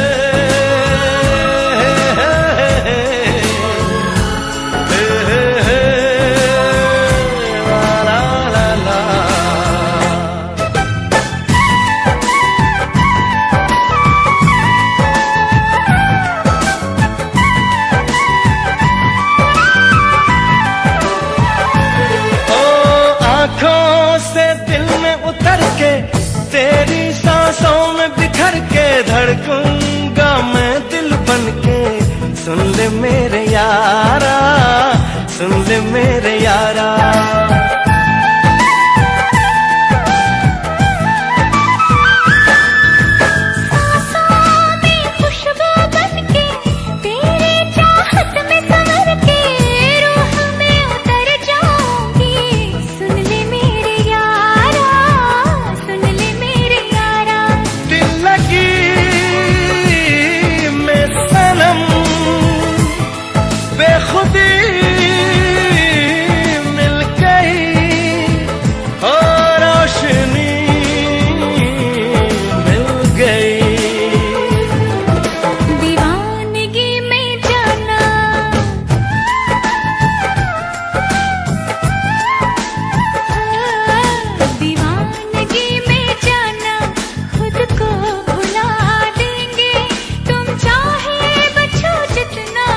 तेरी सांसों में बिखर के धड़कूंगा मैं दिल बन के। सुन ले मेरे यारा, सुन ले मेरे यारा, बेखुदी मिल गई, और रोशनी मिल गई। दीवानगी में जाना, दीवानगी में जाना, खुद को भुला देंगे। तुम चाहे बचो जितना,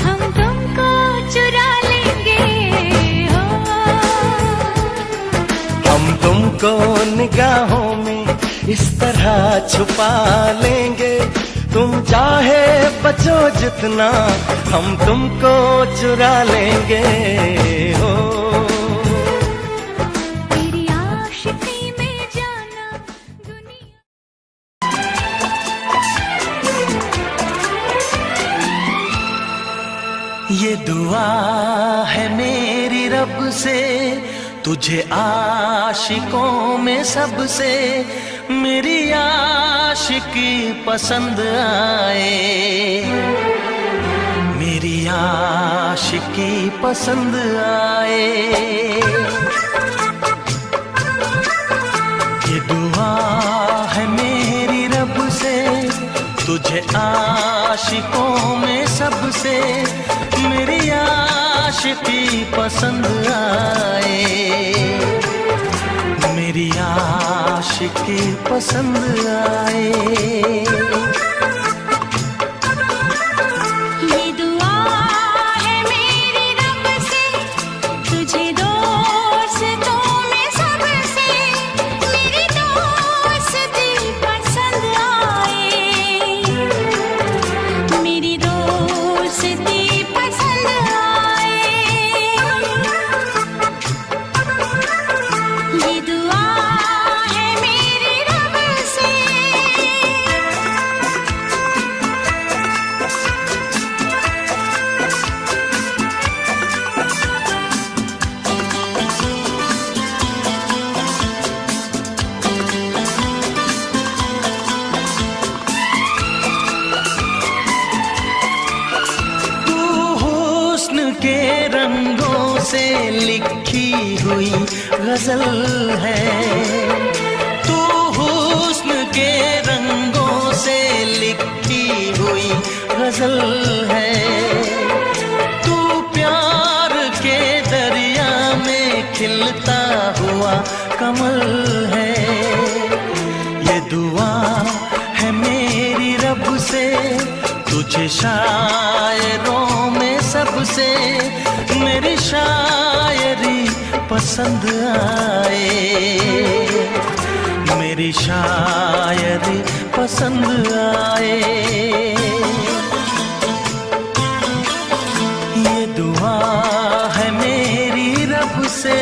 हम तुमको चुरा लेंगे। हो हम तुमको निगाहों में इस तरह छुपा लेंगे। तुम चाहे बचो जितना, हम तुमको चुरा लेंगे। हो तेरी आशिकी में जाना, दुनिया ये दुआ है मेरी रब से, तुझे आशिकों में सबसे मेरी आशिकी पसंद आए। मेरी आशिकी आशिकी पसंद आए। ये दुआ है मेरी रब से, तुझे आशिकों में सबसे मेरी आशिकी पसंद आए, मेरी आशिकी पसंद आए। के रंगों से लिखी हुई गजल है, तू हुस्न के रंगों से लिखी हुई गजल है, तू प्यार के दरिया में खिलता हुआ कमल है। ये दुआ है मेरी रब से, तुझे शायरों में सबसे मेरी शायरी पसंद आए, मेरी शायरी पसंद आए। ये दुआ है मेरी रब से।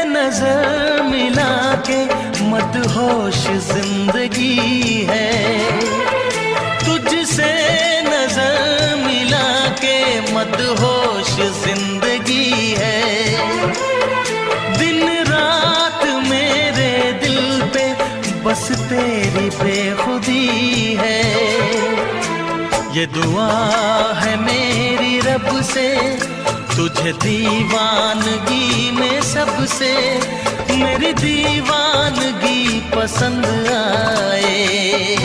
नजर मिला के मदहोश जिंदगी है, तुझसे नजर मिला के मदहोश जिंदगी है। दिन रात मेरे दिल पे बस तेरी बेखुदी है। ये दुआ है मेरी रब से, तुझे दीवानगी में सबसे मेरी दीवानगी पसंद आए,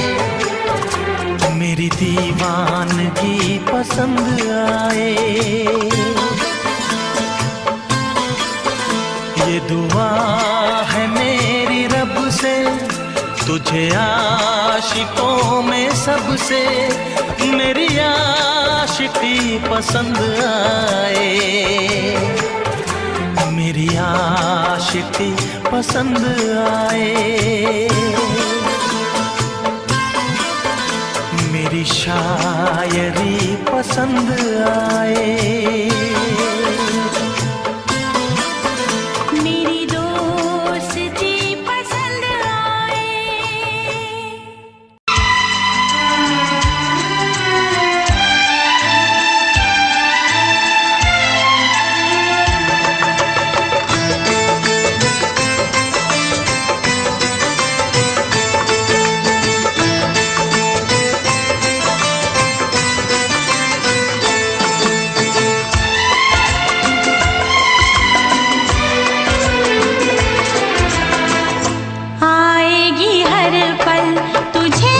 मेरी दीवानगी पसंद आए। ये दुआ है मेरी रब से, तुझे आशिकों में सबसे मेरी आशिकी पसंद आए, मेरी आशिकी पसंद आए। पसंद आए। मेरी दोस्ती पसंद आए। आएगी हर पल तुझे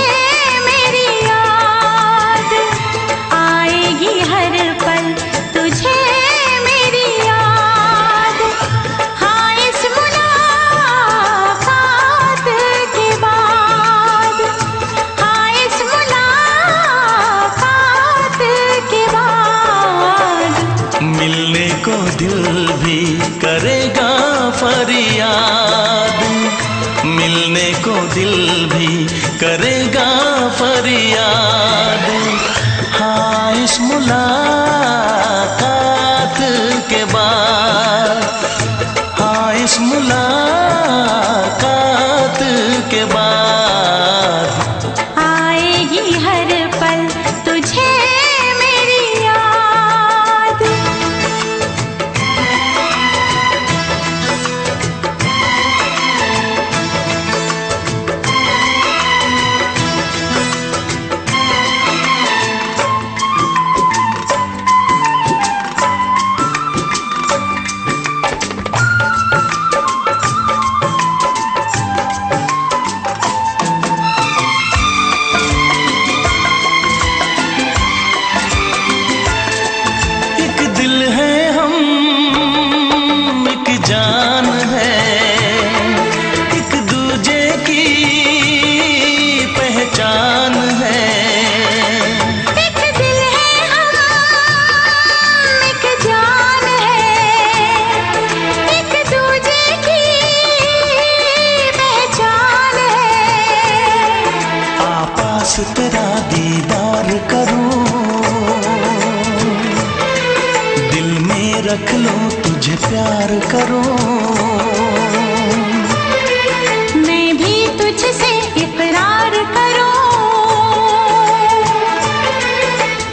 मेरी याद, आएगी हर पल तुझे मेरी याद। हाँ इस मुलाकात के बाद, हाँ इस मुलाकात के बाद मिलने को दिल भी करेगा फरियाद, मिलने को दिल भी करेगा फरियाद। हाँ इस मुलाकात के बाद, हाँ इस मुलाकात के बाद आएगी हर पल तुझे मेरी याद। एक दिल है हम, एक जान है, एक दूजे की पहचान है। एक दिल है हम, एक जान है, एक दूजे की पहचान है। आपास तेरा दीदार करूं, दिल में रख लूं तुझे प्यार करूं। मैं भी तुझसे इकरार करूं,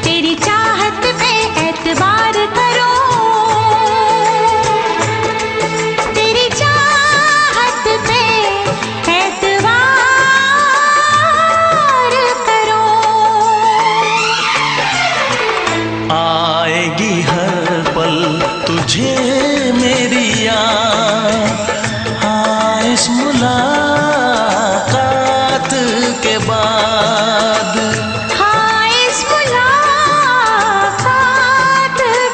तेरी चाहत पे एतबार करूं, तेरी चाहत पे एतबार करूं। आएगी हर पल तुझे मेरी याद, हाँ इस मुलाकात के बाद। हाँ इस मुलाकात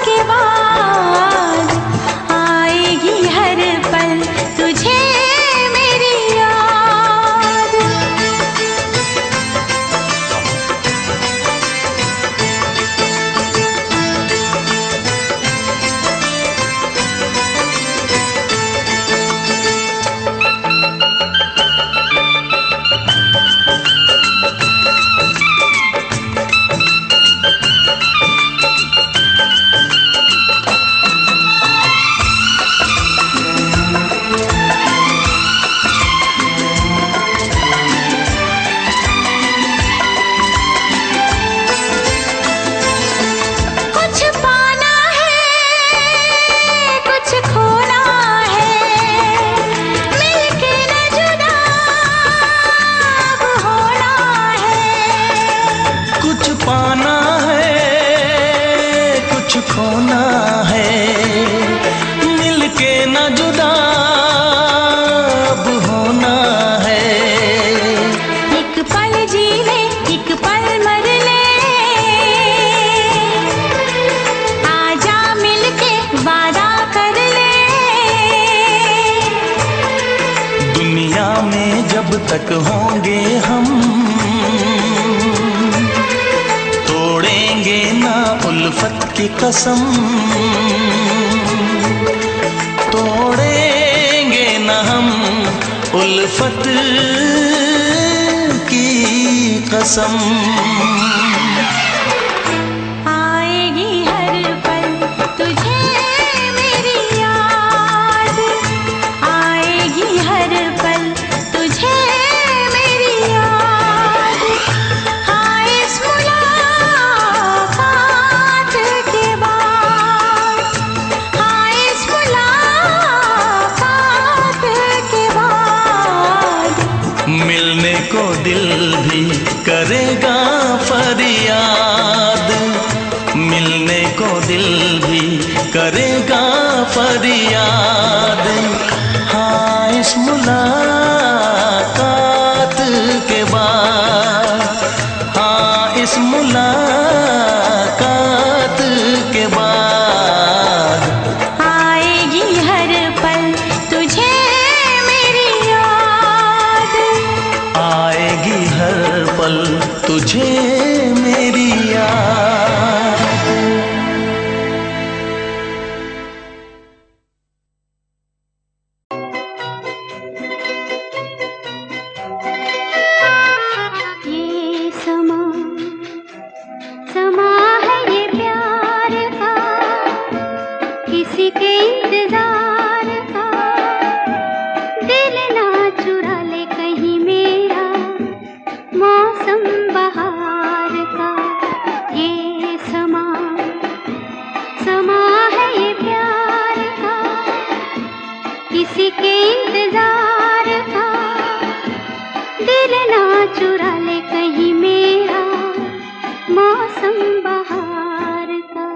के बाद आएगी हर पल तुझे मेरी याद। कुछ पाना है, कुछ खोना है, मिलके न जुदा अब होना है। कुछ पाना है, कुछ खोना है, मिलके न जुदा अब होना है। एक पल जी ले, एक पल मर ले, आजा मिलके वादा कर ले। दुनिया में जब तक होंगे हम, तोड़ेंगे ना उल्फत की कसम, तोड़ेंगे ना हम उल्फत की कसम। आए मिलने को दिल भी करेगा फरियाद, मिलने को दिल भी करेगा फरियाद। हाँ इस मुलाकात के बाद, हाँ इस मुलाकात के बाद आएगी हर पल तुझे मेरी याद, आएगी हर पल तुझे मेरी याद। ये समा समा है ये प्यार का, किसी के इंतजार का, दिल ना चुरा ले कहीं मेरा मौसम बहार का। ये समा समा है ये प्यार का, किसी के इंतजार का, दिल ना चुरा ले कहीं मेरा मौसम बहार का।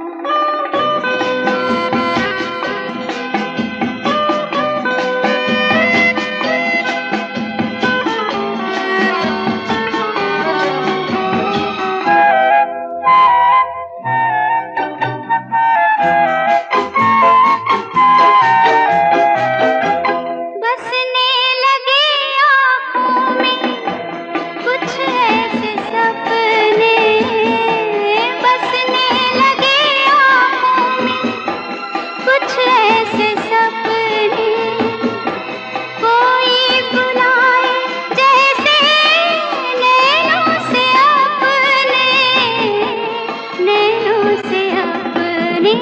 बसने लगे आँखों में कुछ ऐसे सपने, बसने लगे आँखों में कुछ ऐसे सपने, कोई बुलाए जैसे नैनों से अपने, नैनों से अपने।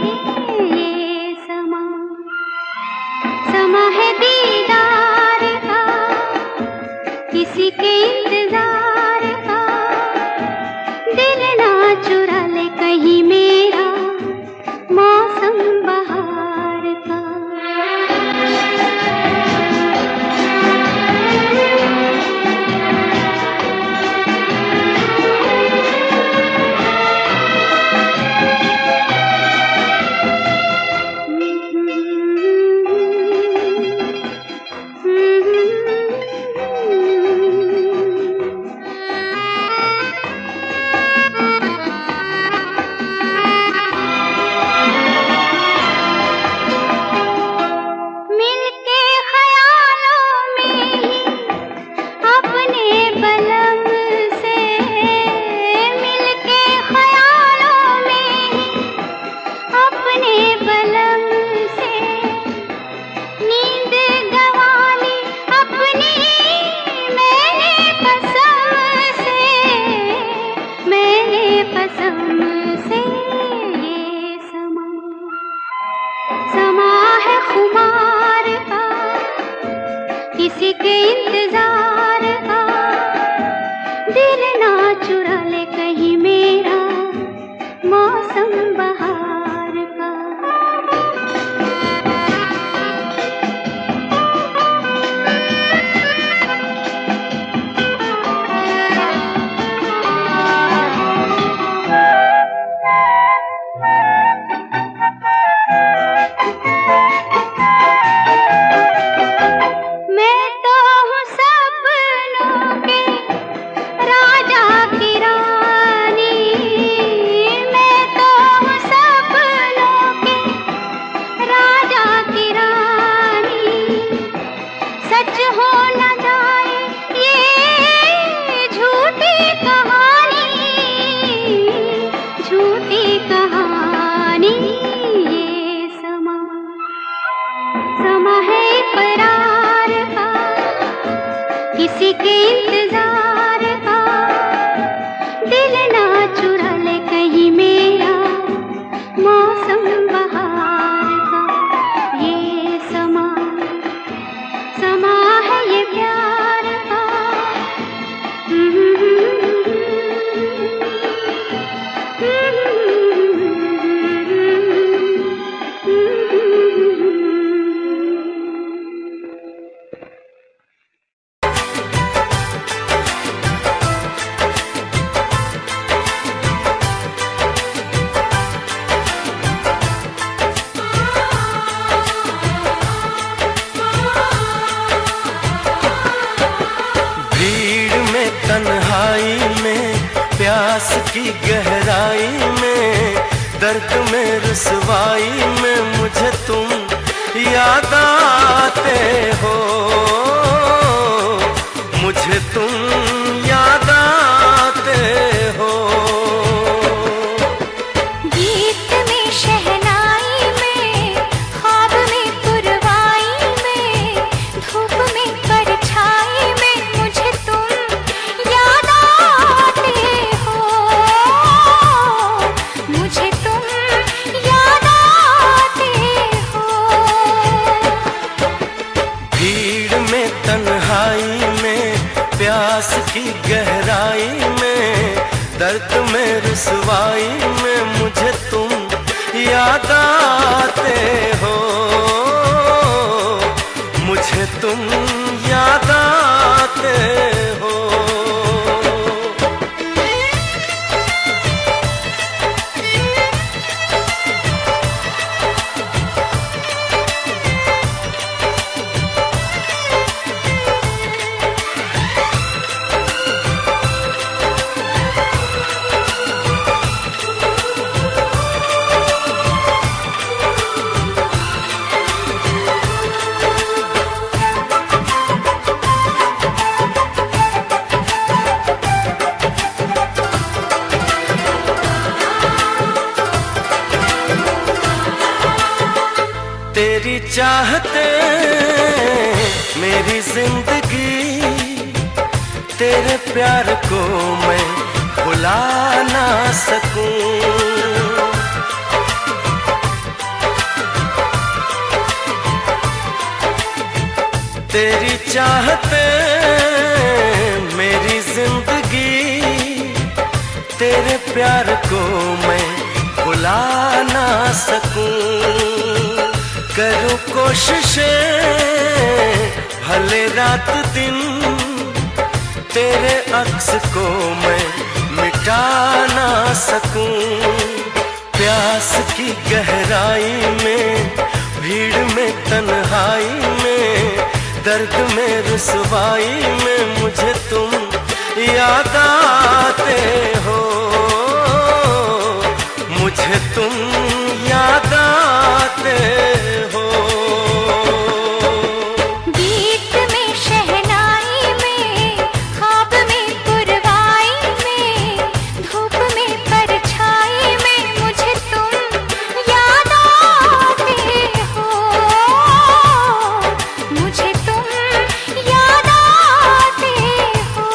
ये समा समा है दीदार का, किसी के इंतजार का, दिल ना चुरा ले कहीं मेरा मौसम बहार का। मिलके ख्यालों में ही अपने बलम से, मिलके ख्यालों में ही अपने बलम से, नींद गंवाली अपनी मैंने कसम से, मैंने कसम से। ये समा समा है खुमार का, किसी के इंतजार का, दिल ना चुरा ले कहीं मेरा मौसम बहार का। मैं तो हूँ सपनों के राजा की रानी, मैं तो हूँ सपनों के राजा की रानी। सच हो न जाए ये झूठी कहानी, झूठी कहानी। ये समा समा है इकरार का, किसी के इंतजार का, दिल ना चुरा ले कहीं मेरा मौसम बहार का। ये समा समा है ये प्यार का। की गहराई में, दर्द में रुसवाई में मुझे तुम याद आते हो, मुझे तुम याद आते हो। गीत में शहनाई में, ख्वाब में पुरवाई में, धूप में परछाई में मुझे तुम याद आते हो, मुझे तुम याद आते हो। भीड़ में तन्हाई में, प्यास की गहराई में, दर्द में रुसवाई में मुझे तुम याद आते हो, मुझे तुम याद आते हो। तेरी चाहते मेरी जिंदगी, तेरे प्यार को मैं भुला ना सकूं। तेरी चाहते मेरी जिंदगी, तेरे प्यार को मैं भुला ना सकूं। करूं कोशिशें भले रात दिन, तेरे अक्स को मैं मिटा ना सकूं। प्यास की गहराई में, भीड़ में तन्हाई में, दर्द में रुसवाई में मुझे तुम याद आते हो, मुझे तुम याद आते हो। गीत में शहनाई में, ख्वाब में पुरवाई में, धूप में परछाई में मुझे तुम याद आते हो, मुझे तुम याद आते हो।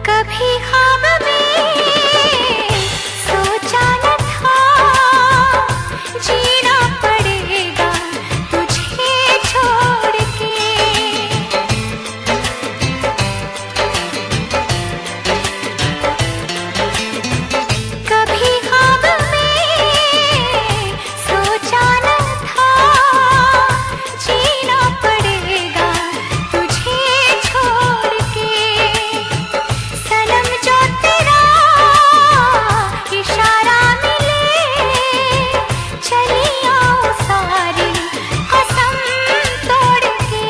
कभी ख्वाब में सोचा न था, जीना पड़ेगा तुझे छोड़ के। कभी ख्वाब में सोचा न था, जीना पड़ेगा तुझे छोड़ के। सनम जो तेरा इशारा मिले, चली आओ सारी कसम तोड़ के।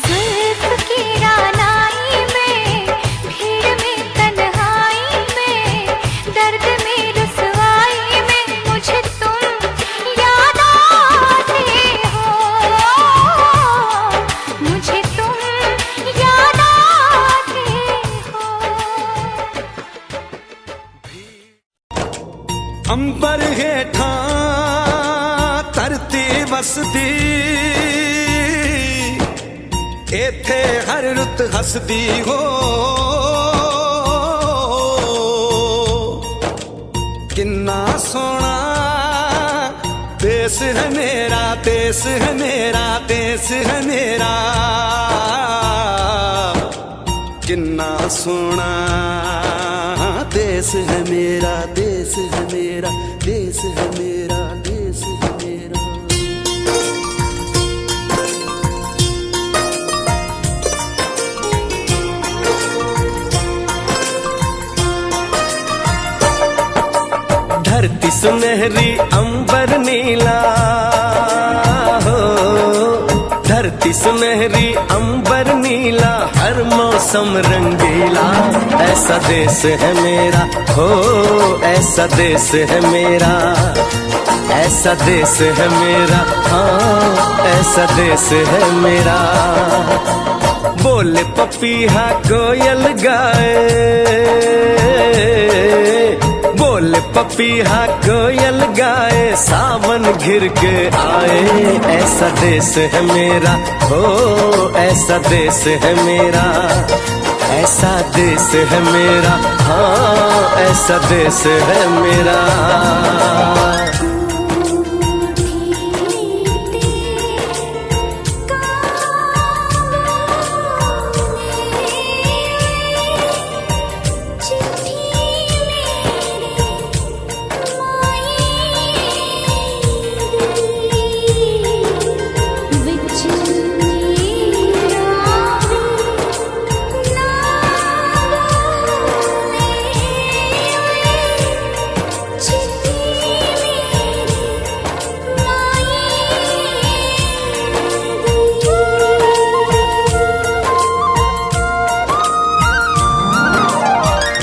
जुल्फ की रानाई में, भीड़ में तन्हाई में, दर्द में रुसवाई में मुझे तुम याद आते हो, मुझे तुम याद आते हो। अंबर हेठा धरती वसदी, एथे हर रुत हसदी हो। किन्ना सोना देश है मेरा, देश है मेरा, देश है मेरा। किन्ना सोना देश है मेरा, देश है मेरा, देश है मेरा, देश है मेरा। धरती सुनहरी अंबर नीला हो, धरती सुनहरी अंबर नीला, हर मौसम रंगीला। ऐसा देश है मेरा हो, ऐसा देश है मेरा, ऐसा देश है मेरा, हाँ ऐसा देश है मेरा। बोले पपीहा कोयल गाए, बोले पपीहा कोयल गाए, सावन घिर के आए। ऐसा देश है मेरा हो, ऐसा देश है मेरा, ऐसा देश है मेरा, हाँ ऐसा देश है मेरा।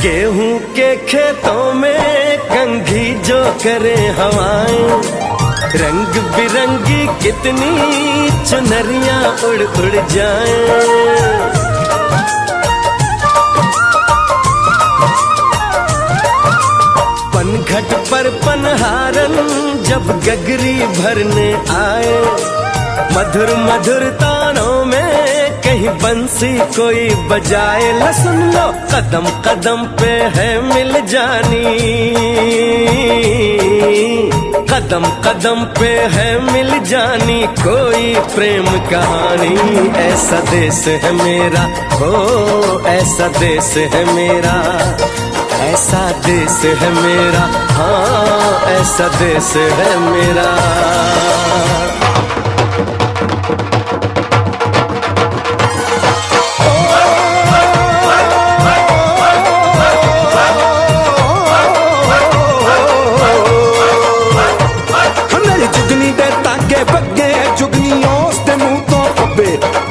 गेहूं के खेतों में कंघी जो करे हवाएं, रंग बिरंगी कितनी चुनरियां उड़ उड़ जाएं। पनघट पर पनहारन जब गगरी भरने आए, मधुर मधुर तानों में कहीं बंसी कोई बजाए। ला सुन लो कदम कदम पे है मिल जानी, कदम कदम पे है मिल जानी कोई प्रेम कहानी। ऐसा देश है मेरा हो, ऐसा देश है मेरा, ऐसा देश है मेरा, हाँ ऐसा देश है मेरा।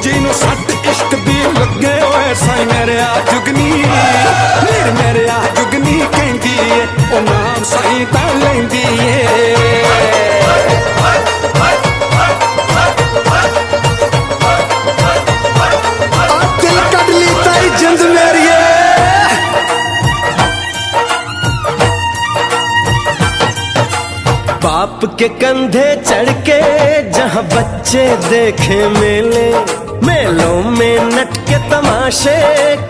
ਜਿਹਨੂੰ ਸੱਟ ਇਸ਼ਕ ਦੀ ਲੱਗੇ ਓਏ ਸਾਈ ਮੇਰੇ ਆ ਜੁਗਨੀ, ਨੀਰ ਮੇਰੇ ਆ ਜੁਗਨੀ ਕਹਿੰਦੀ ਏ, ਉਹ ਨਾਮ ਸਾਈ ਤਾਂ ਲੈਂਦੀ ਏ। ਆ ਦਿਲ ਕੱਢ ਲਈ ਤਾਈ ਜਿੰਦ ਮੇਰੀ ਏ। बाप के कंधे चढ़ के जहाँ बच्चे देखे मेले, मेलों में नट के तमाशे,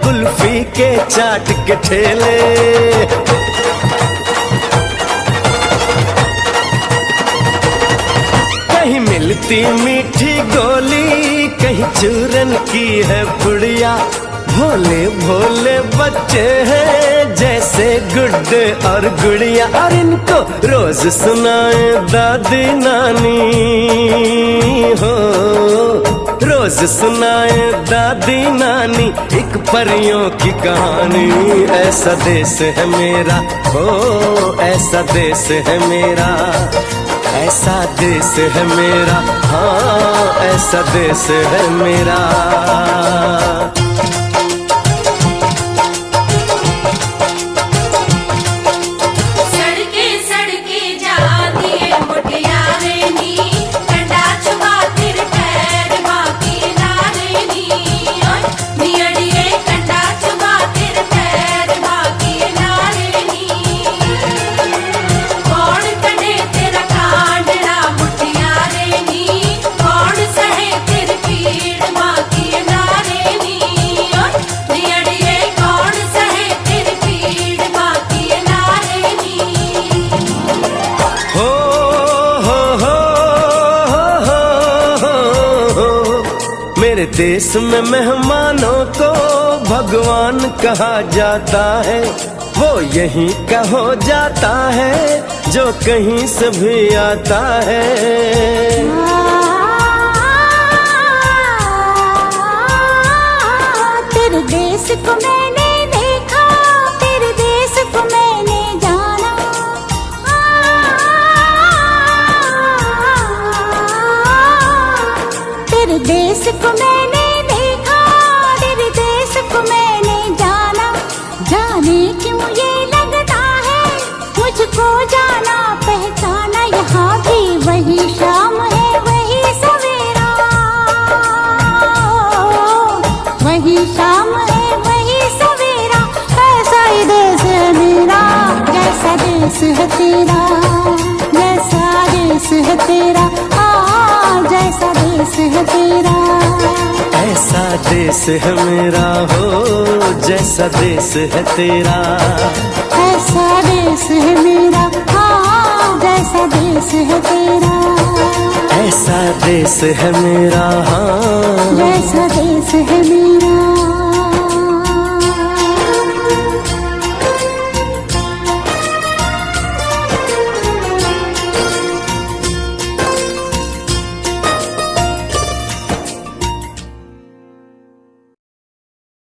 कुल्फी के चाट के ठेले। कहीं मिलती मीठी गोली, कहीं चूरन की है पुड़िया। भोले भोले बच्चे हैं जैसे गुड्डे और गुड़िया, और इनको रोज सुनाए दादी नानी हो, रोज सुनाए दादी नानी एक परियों की कहानी। ऐसा देश है मेरा हो, ऐसा देश है मेरा, ऐसा देश है मेरा, हाँ ऐसा देश है मेरा। कौन सहे तेरी पीड़ माँ की ना मेरे देश में मेहमानों को भगवान कहा जाता है, वो यहीं का हो जाता है जो कहीं से भी आता है। तेरे देश को मैंने देखा, तेरे देश को मैंने जाना। तेरे देश को मैंने देखा, तेरे देश को मैंने जाना। जाने क्यों ये लगता है मुझको जाना पहचाना, यहाँ भी वही शाम है वही सवेरा, वही शाम है वही सवेरा। ऐसा ही देश है मेरा, जैसा देश है तेरा, जैसा देश है तेरा, जैसा देश है तेरा। ऐसा देश है मेरा हो जैसा देश है तेरा, ऐसा देश है मेरा, जैसा देश है तेरा। ऐसा देश है मेरा, हाँ जैसा देश है